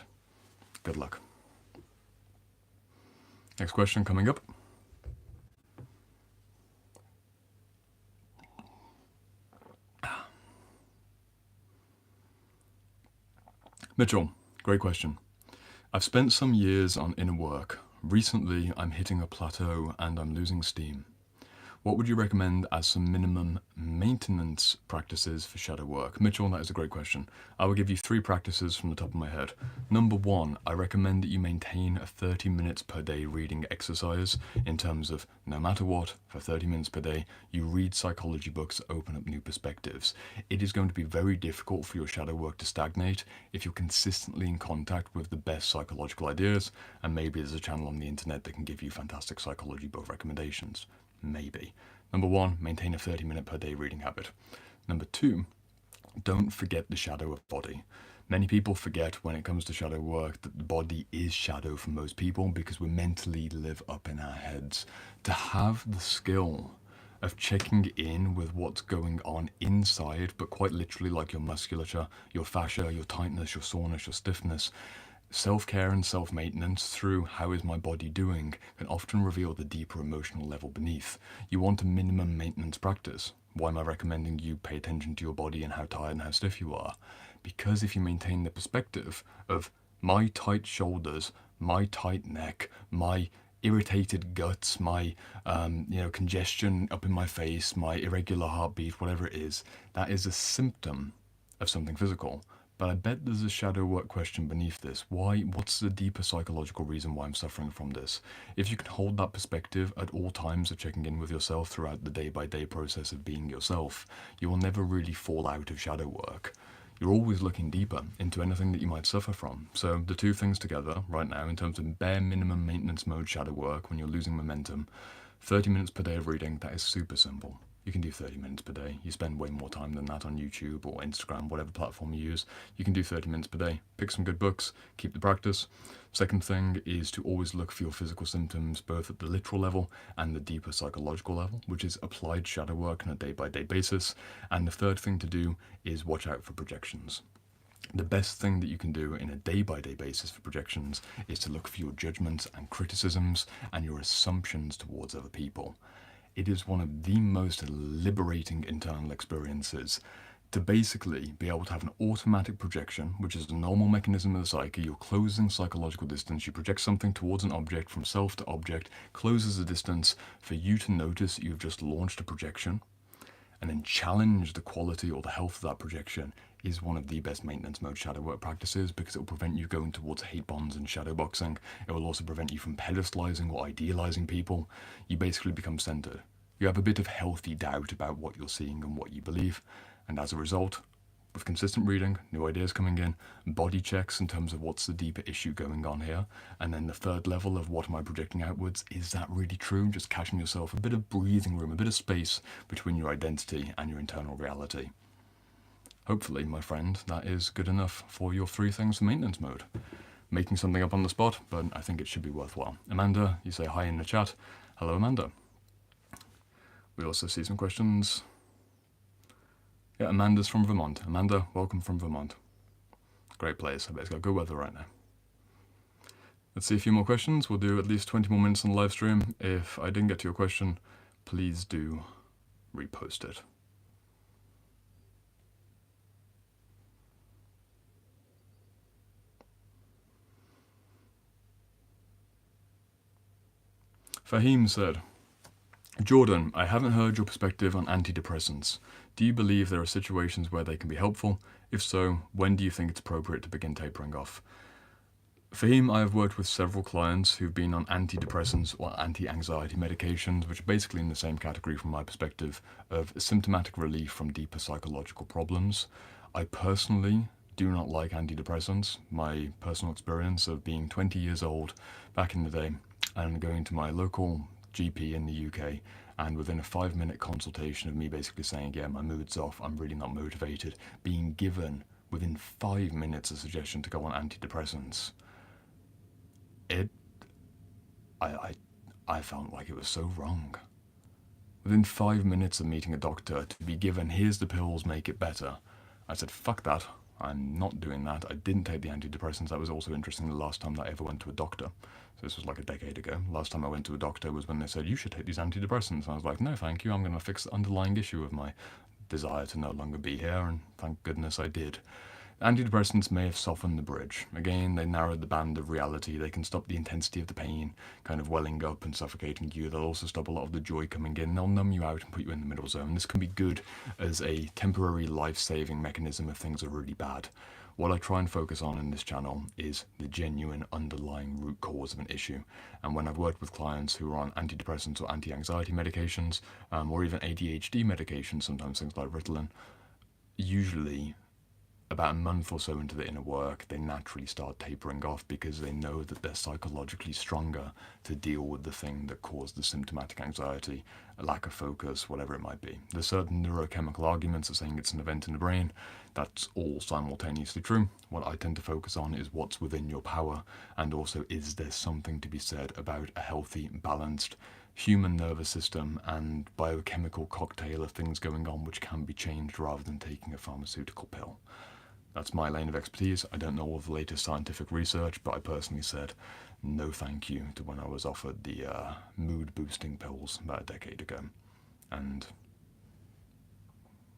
Good luck. Next question coming up. Mitchell, great question. I've spent some years on inner work. Recently, I'm hitting a plateau and I'm losing steam. What would you recommend as some minimum maintenance practices for shadow work? Mitchell, that is a great question. I will give you 3 practices from the top of my head. Number 1, I recommend that you maintain a 30 minutes per day reading exercise in terms of no matter what, for 30 minutes per day, you read psychology books that open up new perspectives. It is going to be very difficult for your shadow work to stagnate if you're consistently in contact with the best psychological ideas, and maybe there's a channel on the internet that can give you fantastic psychology book recommendations. Maybe. Number 1, maintain a 30-minute per day reading habit. Number 2, don't forget the shadow of body. Many people forget when it comes to shadow work that the body is shadow for most people because we mentally live up in our heads. To have the skill of checking in with what's going on inside, but quite literally like your musculature, your fascia, your tightness, your soreness, your stiffness, self-care and self-maintenance through how is my body doing can often reveal the deeper emotional level beneath. You want a minimum maintenance practice. Why am I recommending you pay attention to your body and how tired and how stiff you are? Because if you maintain the perspective of my tight shoulders, my tight neck, my irritated guts, my congestion up in my face, my irregular heartbeat, whatever it is, that is a symptom of something physical. But I bet there's a shadow work question beneath this. Why? What's the deeper psychological reason why I'm suffering from this? If you can hold that perspective at all times of checking in with yourself throughout the day-by-day process of being yourself, you will never really fall out of shadow work. You're always looking deeper into anything that you might suffer from. So the 2 things together right now in terms of bare minimum maintenance mode shadow work when you're losing momentum, 30 minutes per day of reading, that is super simple. You can do 30 minutes per day. You spend way more time than that on YouTube or Instagram, whatever platform you use. You can do 30 minutes per day. Pick some good books, keep the practice. Second thing is to always look for your physical symptoms, both at the literal level and the deeper psychological level, which is applied shadow work on a day-by-day basis. And the third thing to do is watch out for projections. The best thing that you can do in a day-by-day basis for projections is to look for your judgments and criticisms and your assumptions towards other people. It is one of the most liberating internal experiences to basically be able to have an automatic projection, which is a normal mechanism of the psyche. You're closing psychological distance. You project something towards an object from self to object, closes the distance for you to notice that you've just launched a projection, and then challenge the quality or the health of that projection is one of the best maintenance mode shadow work practices because it will prevent you going towards hate bonds and shadow boxing. It will also prevent you from pedestalizing or idealizing people. You basically become centered. You have a bit of healthy doubt about what you're seeing and what you believe. And as a result, with consistent reading, new ideas coming in, body checks in terms of what's the deeper issue going on here, and then the third level of what am I projecting outwards, is that really true? Just catching yourself a bit of breathing room, a bit of space between your identity and your internal reality. Hopefully, my friend, that is good enough for your 3 things for maintenance mode. Making something up on the spot, but I think it should be worthwhile. Amanda, you say hi in the chat. Hello, Amanda. We also see some questions. Yeah, Amanda's from Vermont. Amanda, welcome from Vermont. Great place. I bet it's got good weather right now. Let's see a few more questions. We'll do at least 20 more minutes on the live stream. If I didn't get to your question, please do repost it. Fahim said, Jordan, I haven't heard your perspective on antidepressants. Do you believe there are situations where they can be helpful? If so, when do you think it's appropriate to begin tapering off? Fahim, I have worked with several clients who've been on antidepressants or anti-anxiety medications, which are basically in the same category from my perspective of symptomatic relief from deeper psychological problems. I personally do not like antidepressants. My personal experience of being 20 years old back in the day and going to my local GP in the UK, and within a 5-minute consultation of me basically saying, yeah, my mood's off, I'm really not motivated, being given within 5 minutes a suggestion to go on antidepressants, I felt like it was so wrong. Within 5 minutes of meeting a doctor to be given, here's the pills, make it better. I said, fuck that, I'm not doing that. I didn't take the antidepressants. That was also interesting, the last time that I ever went to a doctor. So this was like a decade ago. Last time I went to a doctor was when they said, you should take these antidepressants. And I was like, no thank you, I'm going to fix the underlying issue of my desire to no longer be here, and thank goodness I did. Antidepressants may have softened the bridge. Again, they narrowed the band of reality. They can stop the intensity of the pain kind of welling up and suffocating you. They'll also stop a lot of the joy coming in. They'll numb you out and put you in the middle zone. This can be good as a temporary life-saving mechanism if things are really bad. What I try and focus on in this channel is the genuine underlying root cause of an issue. And when I've worked with clients who are on antidepressants or anti-anxiety medications, or even ADHD medications, sometimes things like Ritalin, usually about a month or so into the inner work, they naturally start tapering off because they know that they're psychologically stronger to deal with the thing that caused the symptomatic anxiety, a lack of focus, whatever it might be. There's certain neurochemical arguments of saying it's an event in the brain. That's all simultaneously true. What I tend to focus on is what's within your power, and also is there something to be said about a healthy, balanced human nervous system and biochemical cocktail of things going on which can be changed rather than taking a pharmaceutical pill. That's my lane of expertise. I don't know all the latest scientific research, but I personally said no thank you to when I was offered the mood-boosting pills about a decade ago. And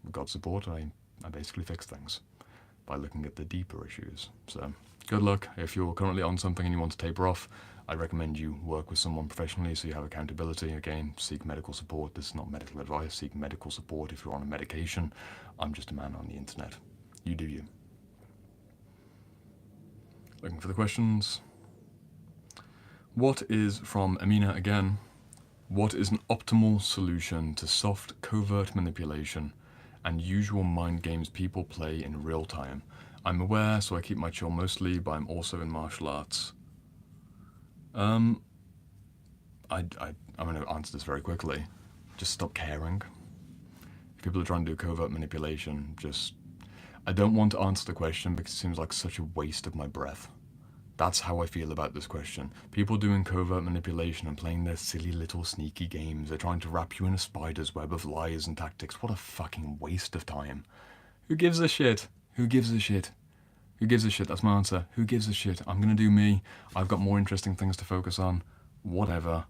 with God's support, I basically fixed things by looking at the deeper issues. So good luck. If you're currently on something and you want to taper off, I recommend you work with someone professionally so you have accountability. Again, seek medical support. This is not medical advice. Seek medical support if you're on a medication. I'm just a man on the internet. You do you. Looking for the questions. What is, from Amina again, what is an optimal solution to soft, covert manipulation and usual mind games people play in real time? I'm aware, so I keep my chill mostly, but I'm also in martial arts. I'm going to answer this very quickly. Just stop caring. If people are trying to do covert manipulation, I don't want to answer the question because it seems like such a waste of my breath. That's how I feel about this question. People doing covert manipulation and playing their silly little sneaky games. They're trying to wrap you in a spider's web of lies and tactics. What a fucking waste of time. Who gives a shit? Who gives a shit? Who gives a shit? That's my answer. Who gives a shit? I'm gonna do me. I've got more interesting things to focus on. Whatever.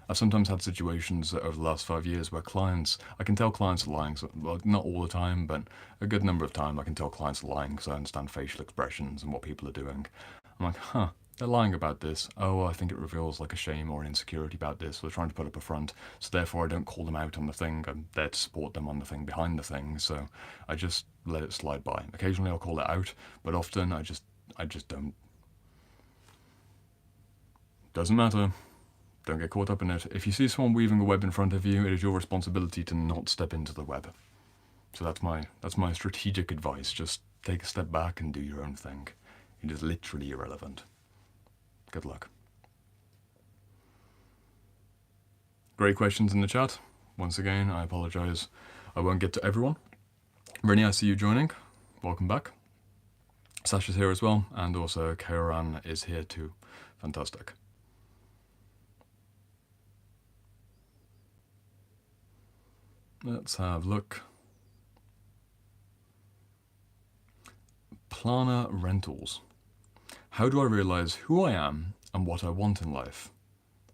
I've sometimes had situations over the last 5 years where I can tell clients are lying, well, not all the time, but a good number of times I can tell clients are lying because I understand facial expressions and what people are doing. I'm like, they're lying about this. Oh, I think it reveals like a shame or an insecurity about this. So they're trying to put up a front. So therefore I don't call them out on the thing. I'm there to support them on the thing behind the thing. So I just let it slide by. Occasionally I'll call it out, but often I just don't. Doesn't matter. Don't get caught up in it. If you see someone weaving a web in front of you, it is your responsibility to not step into the web. So that's my strategic advice. Just take a step back and do your own thing. It is literally irrelevant. Good luck. Great questions in the chat. Once again, I apologize. I won't get to everyone. Rennie, I see you joining. Welcome back. Sasha's here as well, and also Kairan is here too. Fantastic. Let's have a look. Klarna Rentals. How do I realize who I am and what I want in life?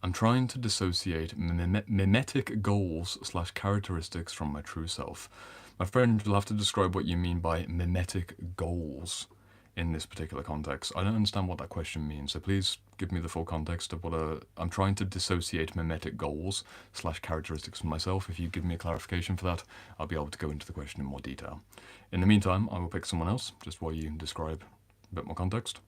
I'm trying to dissociate mimetic goals / characteristics from my true self. My friend, you'll have to describe what you mean by mimetic goals in this particular context. I don't understand what that question means, so please give me the full context of what I'm trying to dissociate mimetic goals / characteristics from myself. If you give me a clarification for that, I'll be able to go into the question in more detail. In the meantime, I will pick someone else, just while you describe a bit more context.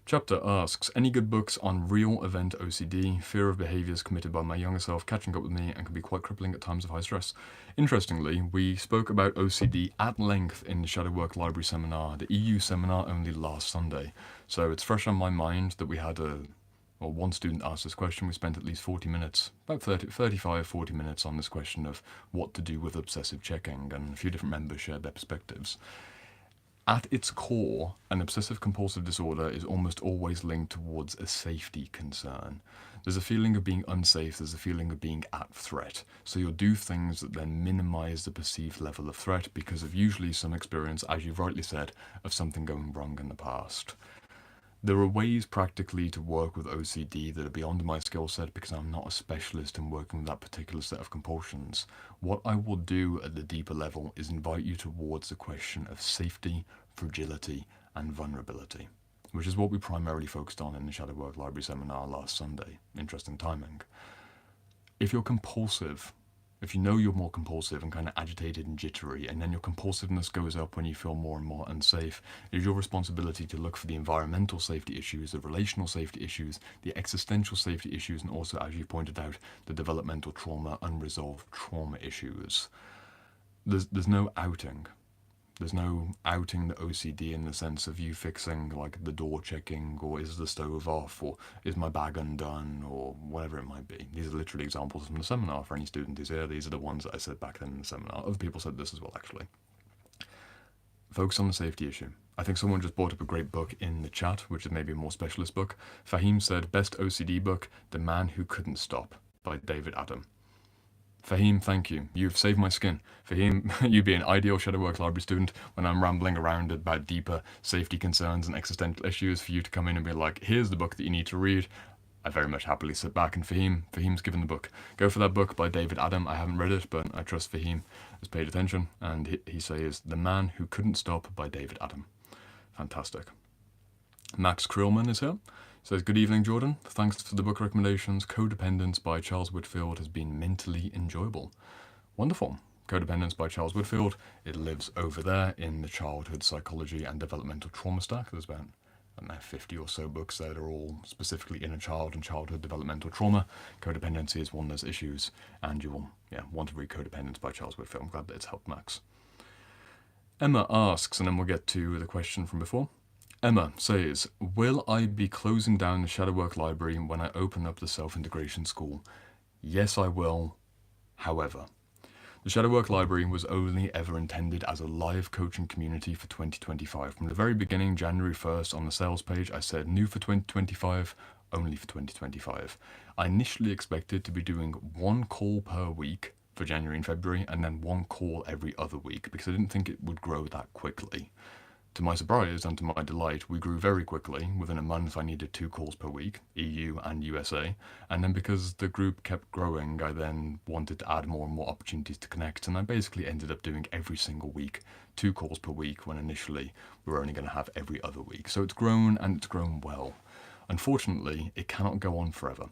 Chapter asks, any good books on real event OCD, fear of behaviours committed by my younger self catching up with me and can be quite crippling at times of high stress. Interestingly, we spoke about OCD at length in the Shadow Work Library seminar, the EU seminar only last Sunday. So it's fresh on my mind that we had one student asked this question. We spent at least 40 minutes, about 40 minutes on this question of what to do with obsessive checking, and a few different members shared their perspectives. At its core, an obsessive-compulsive disorder is almost always linked towards a safety concern. There's a feeling of being unsafe, there's a feeling of being at threat. So you'll do things that then minimize the perceived level of threat because of usually some experience, as you've rightly said, of something going wrong in the past. There are ways practically to work with OCD that are beyond my skill set because I'm not a specialist in working with that particular set of compulsions. What I will do at the deeper level is invite you towards the question of safety, fragility, and vulnerability, which is what we primarily focused on in the Shadow Work Library seminar last Sunday. Interesting timing. If you're compulsive, if you know you're more compulsive and kind of agitated and jittery, and then your compulsiveness goes up when you feel more and more unsafe, it is your responsibility to look for the environmental safety issues, the relational safety issues, the existential safety issues, and also, as you pointed out, the developmental trauma, unresolved trauma issues. There's no outing. There's no outing the OCD in the sense of you fixing like the door checking, or is the stove off, or is my bag undone, or whatever it might be. These are literally examples from the seminar for any student who's here. These are the ones that I said back then in the seminar. Other people said this as well, actually. Focus on the safety issue. I think someone just brought up a great book in the chat, which is maybe a more specialist book. Fahim said, best OCD book, The Man Who Couldn't Stop by David Adam. Fahim, thank you. You've saved my skin. Fahim, you'd be an ideal Shadow Work Library student when I'm rambling around about deeper safety concerns and existential issues for you to come in and be like, here's the book that you need to read. I very much happily sit back, and Fahim's given the book. Go for that book by David Adam. I haven't read it, but I trust Fahim has paid attention, and he says The Man Who Couldn't Stop by David Adam. Fantastic. Max Krillman is here. Says, good evening, Jordan. Thanks for the book recommendations. Codependence by Charles Whitfield has been mentally enjoyable. Wonderful. Codependence by Charles Whitfield. It lives over there in the childhood psychology and developmental trauma stack. There's about, I don't know, 50 or so books that are all specifically inner child and childhood developmental trauma. Codependency is one of those issues, and you will want to read Codependence by Charles Whitfield. I'm glad that it's helped Max. Emma asks, and then we'll get to the question from before. Emma says, will I be closing down the Shadow Work Library when I open up the Self-Integration School? Yes, I will. However, the Shadow Work Library was only ever intended as a live coaching community for 2025. From the very beginning, January 1st, on the sales page, I said new for 2025, only for 2025. I initially expected to be doing one call per week for January and February, and then one call every other week, because I didn't think it would grow that quickly. To my surprise and to my delight, we grew very quickly. Within a month, I needed 2 calls per week, EU and USA. And then because the group kept growing, I then wanted to add more and more opportunities to connect. And I basically ended up doing every single week, 2 calls per week, when initially we were only going to have every other week. So it's grown, and it's grown well. Unfortunately, it cannot go on forever.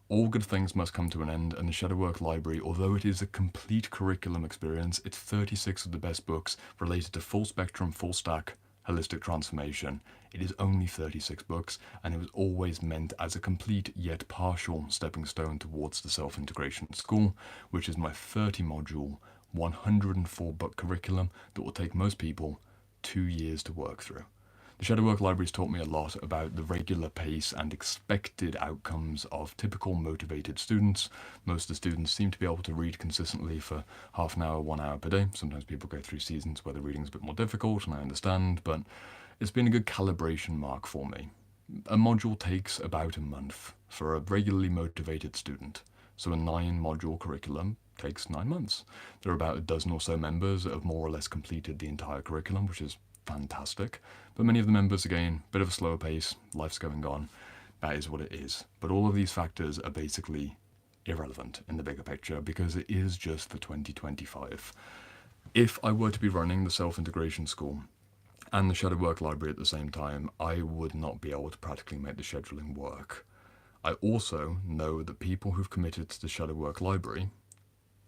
All good things must come to an end, and the Shadow Work Library, although it is a complete curriculum experience, it's 36 of the best books related to full spectrum, full stack, holistic transformation. It is only 36 books, and it was always meant as a complete yet partial stepping stone towards the Self-Integration School, which is my 30-module, 104-book curriculum that will take most people 2 years to work through. The Shadow Work Library's taught me a lot about the regular pace and expected outcomes of typical motivated students. Most of the students seem to be able to read consistently for half an hour, 1 hour per day. Sometimes people go through seasons where the reading's a bit more difficult, and I understand, but it's been a good calibration mark for me. A module takes about a month for a regularly motivated student. So a 9-module curriculum takes 9 months. There are about a dozen or so members that have more or less completed the entire curriculum, which is fantastic. But many of the members, again, bit of a slower pace, life's going on. That is what it is. But all of these factors are basically irrelevant in the bigger picture because it is just for 2025. If I were to be running the self-integration school and the shadow work library at the same time, I would not be able to practically make the scheduling work. I also know that people who've committed to the shadow work library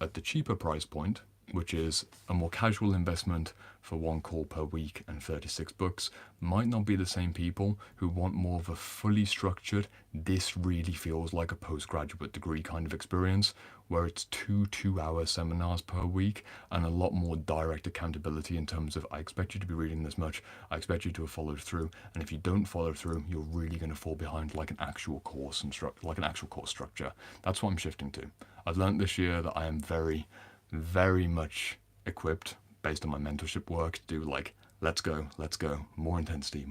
at the cheaper price point, which is a more casual investment for one call per week and 36 books, might not be the same people who want more of a fully structured, this really feels like a postgraduate degree kind of experience, where it's two-hour seminars per week and a lot more direct accountability in terms of, I expect you to be reading this much, I expect you to have followed through, and if you don't follow through, you're really going to fall behind like an actual course structure. That's what I'm shifting to. I've learned this year that I am very much equipped based on my mentorship work to do like, let's go, more intensity,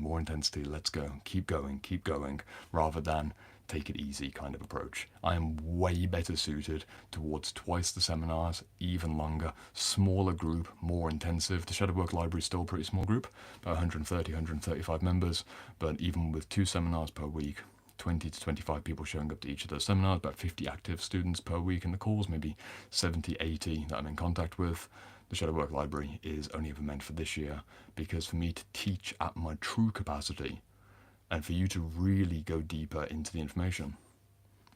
let's go, keep going, rather than take it easy kind of approach. I am way better suited towards twice the seminars, even longer, smaller group, more intensive. The shadow work library is still a pretty small group, about 130, 135 members, but even with 2 seminars per week, 20 to 25 people showing up to each of those seminars, about 50 active students per week in the calls, maybe 70, 80 that I'm in contact with. The shadow work library is only ever meant for this year, because for me to teach at my true capacity and for you to really go deeper into the information.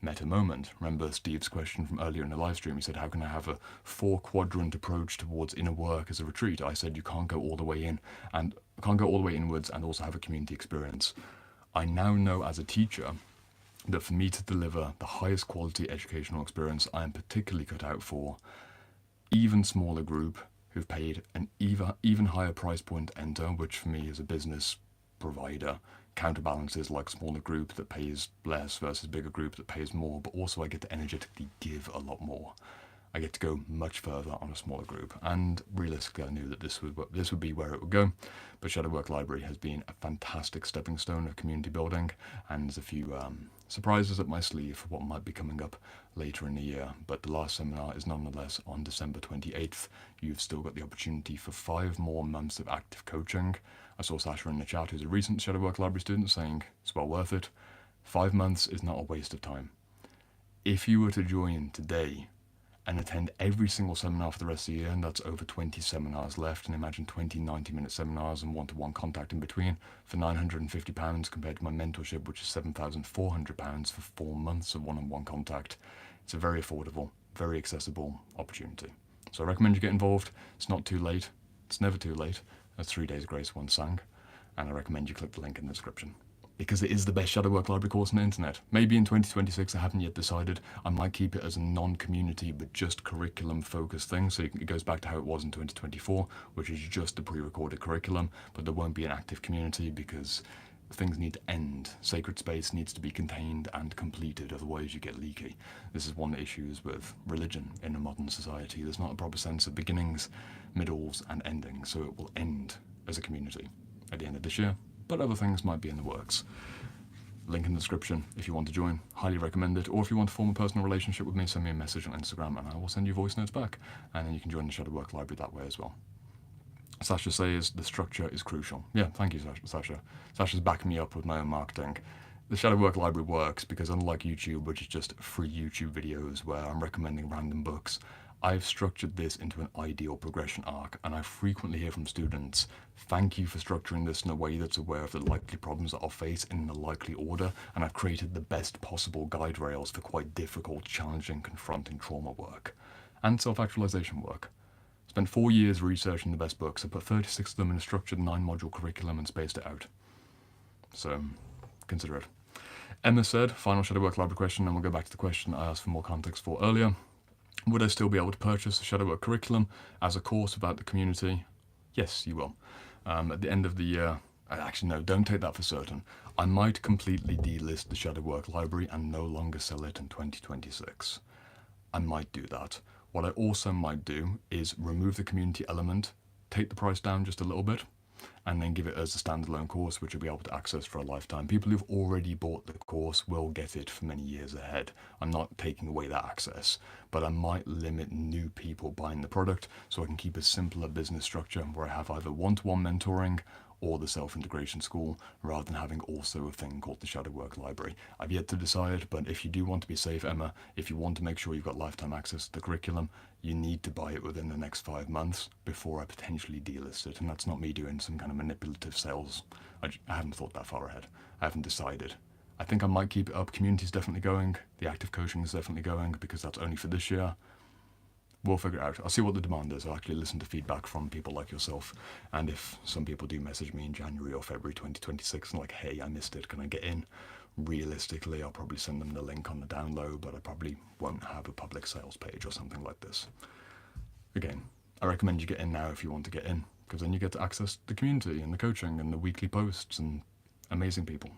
Meta moment. Remember Steve's question from earlier in the live stream? He said, how can I have a 4-quadrant approach towards inner work as a retreat? I said, you can't go all the way in and can't go all the way inwards and also have a community experience. I now know as a teacher that for me to deliver the highest quality educational experience, I am particularly cut out for even smaller group who've paid an even higher price point to enter, which for me as a business provider counterbalances like smaller group that pays less versus bigger group that pays more, but also I get to energetically give a lot more. I get to go much further on a smaller group, and realistically I knew that this would be where it would go. But Shadow Work Library has been a fantastic stepping stone of community building, and there's a few surprises up my sleeve for what might be coming up later in the year. But the last seminar is nonetheless on December 28th. You've still got the opportunity for 5 more months of active coaching. I saw Sasha in the chat, who's a recent Shadow Work Library student, saying it's well worth it. 5 months is not a waste of time. If you were to join today and attend every single seminar for the rest of the year, and that's over 20 seminars left, and imagine 20 90-minute seminars and one-to-one contact in between for £950 compared to my mentorship, which is £7,400 for 4 months of one-on-one contact. It's a very affordable, very accessible opportunity. So I recommend you get involved. It's not too late. It's never too late. That's 3 days grace, one sang. And I recommend you click the link in the description, because it is the best Shadow Work Library course on the internet. Maybe in 2026, I haven't yet decided, I might keep it as a non-community but just curriculum-focused thing, so it goes back to how it was in 2024, which is just a pre-recorded curriculum, but there won't be an active community because things need to end. Sacred space needs to be contained and completed, otherwise you get leaky. This is one of the issues with religion in a modern society. There's not a proper sense of beginnings, middles, and endings, so it will end as a community at the end of this year. But other things might be in the works. Link in the description if you want to join. Highly recommend it. Or if you want to form a personal relationship with me, send me a message on Instagram and I will send you voice notes back. And then you can join the Shadow Work Library that way as well. Sasha says the structure is crucial. Yeah, thank you, Sasha. Sasha's backing me up with my own marketing. The Shadow Work Library works because unlike YouTube, which is just free YouTube videos where I'm recommending random books, I've structured this into an ideal progression arc, and I frequently hear from students, thank you for structuring this in a way that's aware of the likely problems that I'll face in the likely order, and I've created the best possible guide rails for quite difficult, challenging, confronting trauma work and self-actualization work. Spent 4 years researching the best books. I put 36 of them in a structured 9-module curriculum and spaced it out. So consider it. Emma said, final Shadow Work Library question, and we'll go back to the question I asked for more context for earlier. Would I still be able to purchase the Shadow Work curriculum as a course about the community? Yes, you will. At the end of the year, actually no, don't take that for certain. I might completely delist the Shadow Work Library and no longer sell it in 2026. I might do that. What I also might do is remove the community element, take the price down just a little bit, and then give it as a standalone course, which you'll be able to access for a lifetime. People who've already bought the course will get it for many years ahead. I'm not taking away that access, but I might limit new people buying the product so I can keep a simpler business structure where I have either one-to-one mentoring or the self-integration school, rather than having also a thing called the shadow work library. I've yet to decide, but if you do want to be safe, Emma, if you want to make sure you've got lifetime access to the curriculum, you need to buy it within the next 5 months before I potentially delist it. And that's not me doing some kind of manipulative sales. I haven't thought that far ahead. I haven't decided. I think I might keep it up. Community's definitely going. The active coaching is definitely going, because that's only for this year. We'll figure it out. I'll see what the demand is. I'll actually listen to feedback from people like yourself. And if some people do message me in January or February 2026 and like, hey, I missed it, can I get in? Realistically, I'll probably send them the link on the down low, but I probably won't have a public sales page or something like this. Again, I recommend you get in now if you want to get in, because then you get to access the community and the coaching and the weekly posts and amazing people.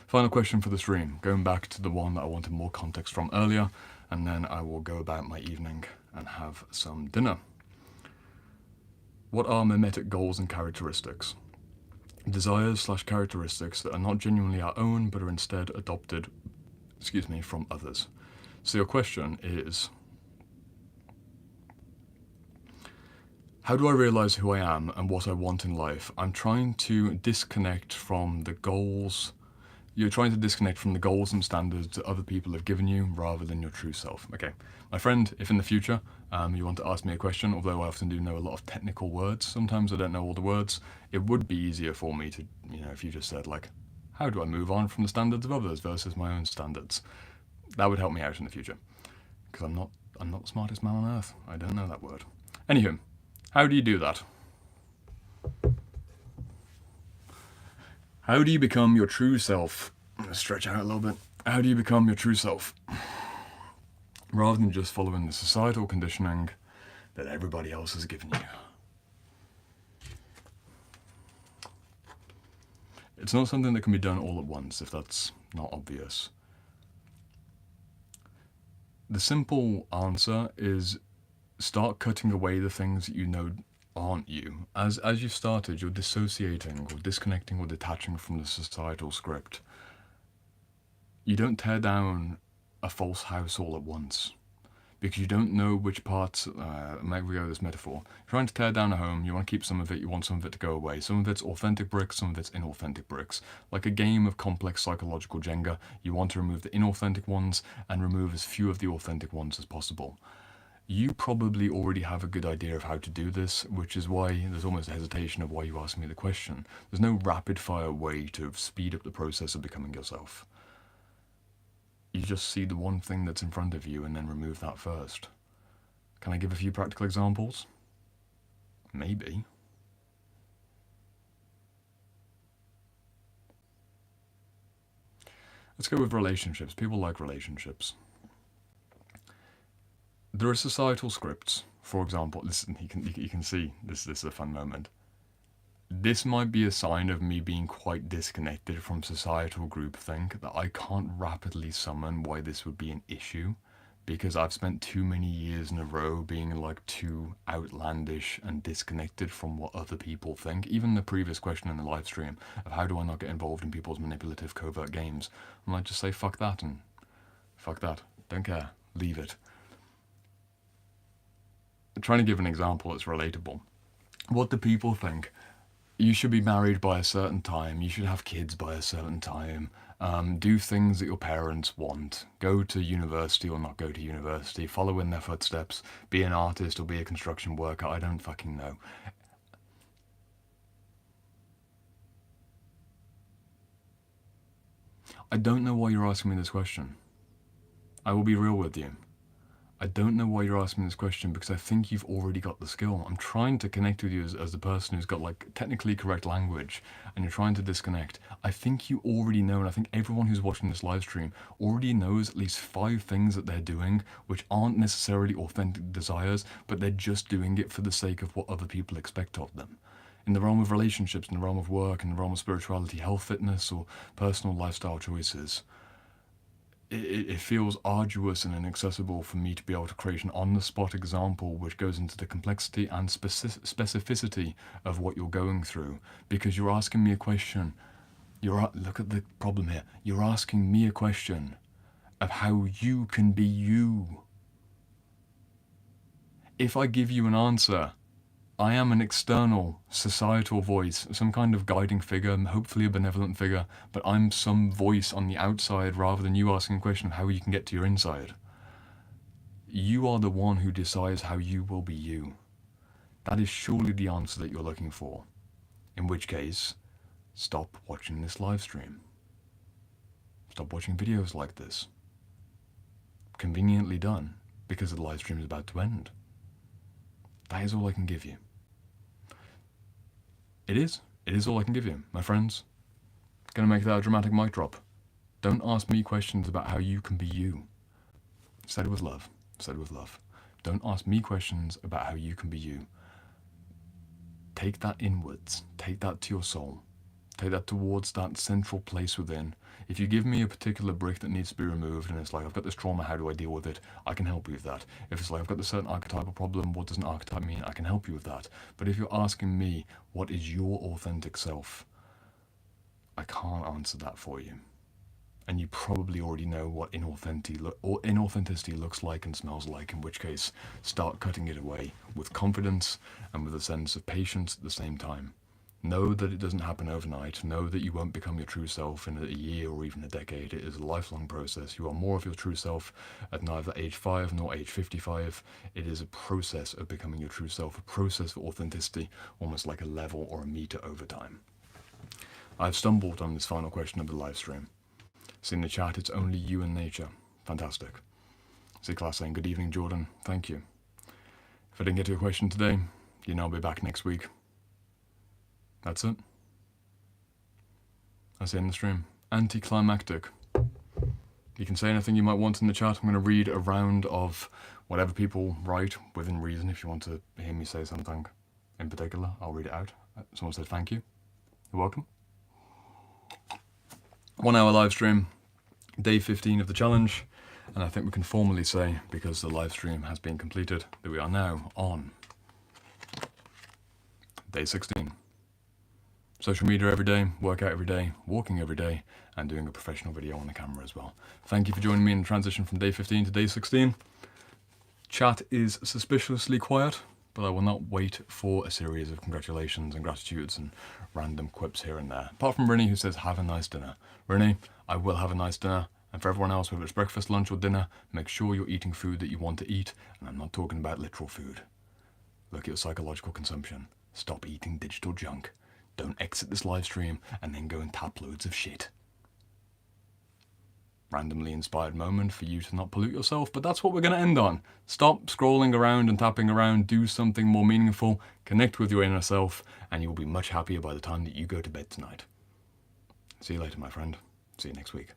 Final question for the stream, going back to the one that I wanted more context from earlier, and then I will go about my evening and have some dinner. What are mimetic goals and characteristics? Desires/characteristics that are not genuinely our own, but are instead adopted, from others. So your question is, how do I realize who I am and what I want in life? I'm trying to disconnect from the goals. You're trying to disconnect from the goals and standards that other people have given you rather than your true self. Okay, my friend, if in the future you want to ask me a question, although I often do know a lot of technical words, sometimes I don't know all the words, it would be easier for me to, if you just said like, how do I move on from the standards of others versus my own standards? That would help me out in the future, because I'm not the smartest man on earth. I don't know that word. Anywho, how do you do that? How do you become your true self? I'm going to stretch out a little bit. How do you become your true self? Rather than just following the societal conditioning that everybody else has given you. It's not something that can be done all at once, if that's not obvious. The simple answer is start cutting away the things that you know aren't you. As you've started, you're dissociating or disconnecting or detaching from the societal script. You don't tear down a false house all at once, because you don't know which parts, maybe we go this metaphor. You're trying to tear down a home, you want to keep some of it, you want some of it to go away. Some of it's authentic bricks, some of it's inauthentic bricks. Like a game of complex psychological Jenga, you want to remove the inauthentic ones and remove as few of the authentic ones as possible. You probably already have a good idea of how to do this, which is why there's almost a hesitation of why you asked me the question. There's no rapid fire way to speed up the process of becoming yourself. You just see the one thing that's in front of you and then remove that first. Can I give a few practical examples? Maybe. Let's go with relationships. People like relationships. There are societal scripts. For example, listen, you can see this is a fun moment. This might be a sign of me being quite disconnected from societal groupthink, that I can't rapidly summon why this would be an issue, because I've spent too many years in a row being like too outlandish and disconnected from what other people think. Even the previous question in the live stream of how do I not get involved in people's manipulative covert games, I might just say fuck that and fuck that, don't care, leave it. I'm trying to give an example that's relatable. What do people think? You should be married by a certain time, you should have kids by a certain time, do things that your parents want, go to university or not go to university, follow in their footsteps, be an artist or be a construction worker, I don't fucking know. I don't know why you're asking me this question. I will be real with you. I don't know why you're asking me this question, because I think you've already got the skill. I'm trying to connect with you as the person who's got like technically correct language, and you're trying to disconnect. I think you already know, and I think everyone who's watching this live stream already knows at least 5 things that they're doing which aren't necessarily authentic desires, but they're just doing it for the sake of what other people expect of them. In the realm of relationships, in the realm of work, in the realm of spirituality, health, fitness, or personal lifestyle choices. it feels arduous and inaccessible for me to be able to create an on-the-spot example which goes into the complexity and specificity of what you're going through, because you're asking me a question. Look at the problem here. You're asking me a question of how you can be you. If I give you an answer, I am an external, societal voice, some kind of guiding figure, hopefully a benevolent figure, but I'm some voice on the outside rather than you asking a question of how you can get to your inside. You are the one who decides how you will be you. That is surely the answer that you're looking for. In which case, stop watching this live stream. Stop watching videos like this. Conveniently done, because the live stream is about to end. That is all I can give you. It is all I can give you, my friends. Gonna make that a dramatic mic drop. Don't ask me questions about how you can be you. Said with love, said with love. Don't ask me questions about how you can be you. Take that inwards, take that to your soul. Take that towards that central place within. If you give me a particular brick that needs to be removed and it's like, I've got this trauma, how do I deal with it? I can help you with that. If it's like, I've got this certain archetypal problem, what does an archetype mean? I can help you with that. But if you're asking me, what is your authentic self? I can't answer that for you. And you probably already know what inauthenticity looks like and smells like, in which case, start cutting it away with confidence and with a sense of patience at the same time. Know that it doesn't happen overnight. Know that you won't become your true self in a year or even a decade. It is a lifelong process. You are more of your true self at neither age 5 nor age 55. It is a process of becoming your true self, a process of authenticity, almost like a level or a meter over time. I've stumbled on this final question of the live stream. See in the chat, it's only you and nature. Fantastic. See class saying, good evening, Jordan. Thank you. If I didn't get to your question today, you know I'll be back next week. That's it. That's the end of the stream. Anticlimactic. You can say anything you might want in the chat. I'm going to read a round of whatever people write within reason. If you want to hear me say something in particular, I'll read it out. Someone said thank you. You're welcome. 1 hour live stream, day 15 of the challenge. And I think we can formally say, because the live stream has been completed, that we are now on day 16. Social media every day, workout every day, walking every day, and doing a professional video on the camera as well. Thank you for joining me in the transition from day 15 to day 16. Chat is suspiciously quiet, but I will not wait for a series of congratulations and gratitudes and random quips here and there. Apart from Rinny, who says, have a nice dinner. Rinny, I will have a nice dinner. And for everyone else, whether it's breakfast, lunch, or dinner, make sure you're eating food that you want to eat. And I'm not talking about literal food. Look at your psychological consumption. Stop eating digital junk. Don't exit this live stream and then go and tap loads of shit. Randomly inspired moment for you to not pollute yourself, but that's what we're going to end on. Stop scrolling around and tapping around, do something more meaningful, connect with your inner self, and you'll be much happier by the time that you go to bed tonight. See you later, my friend. See you next week.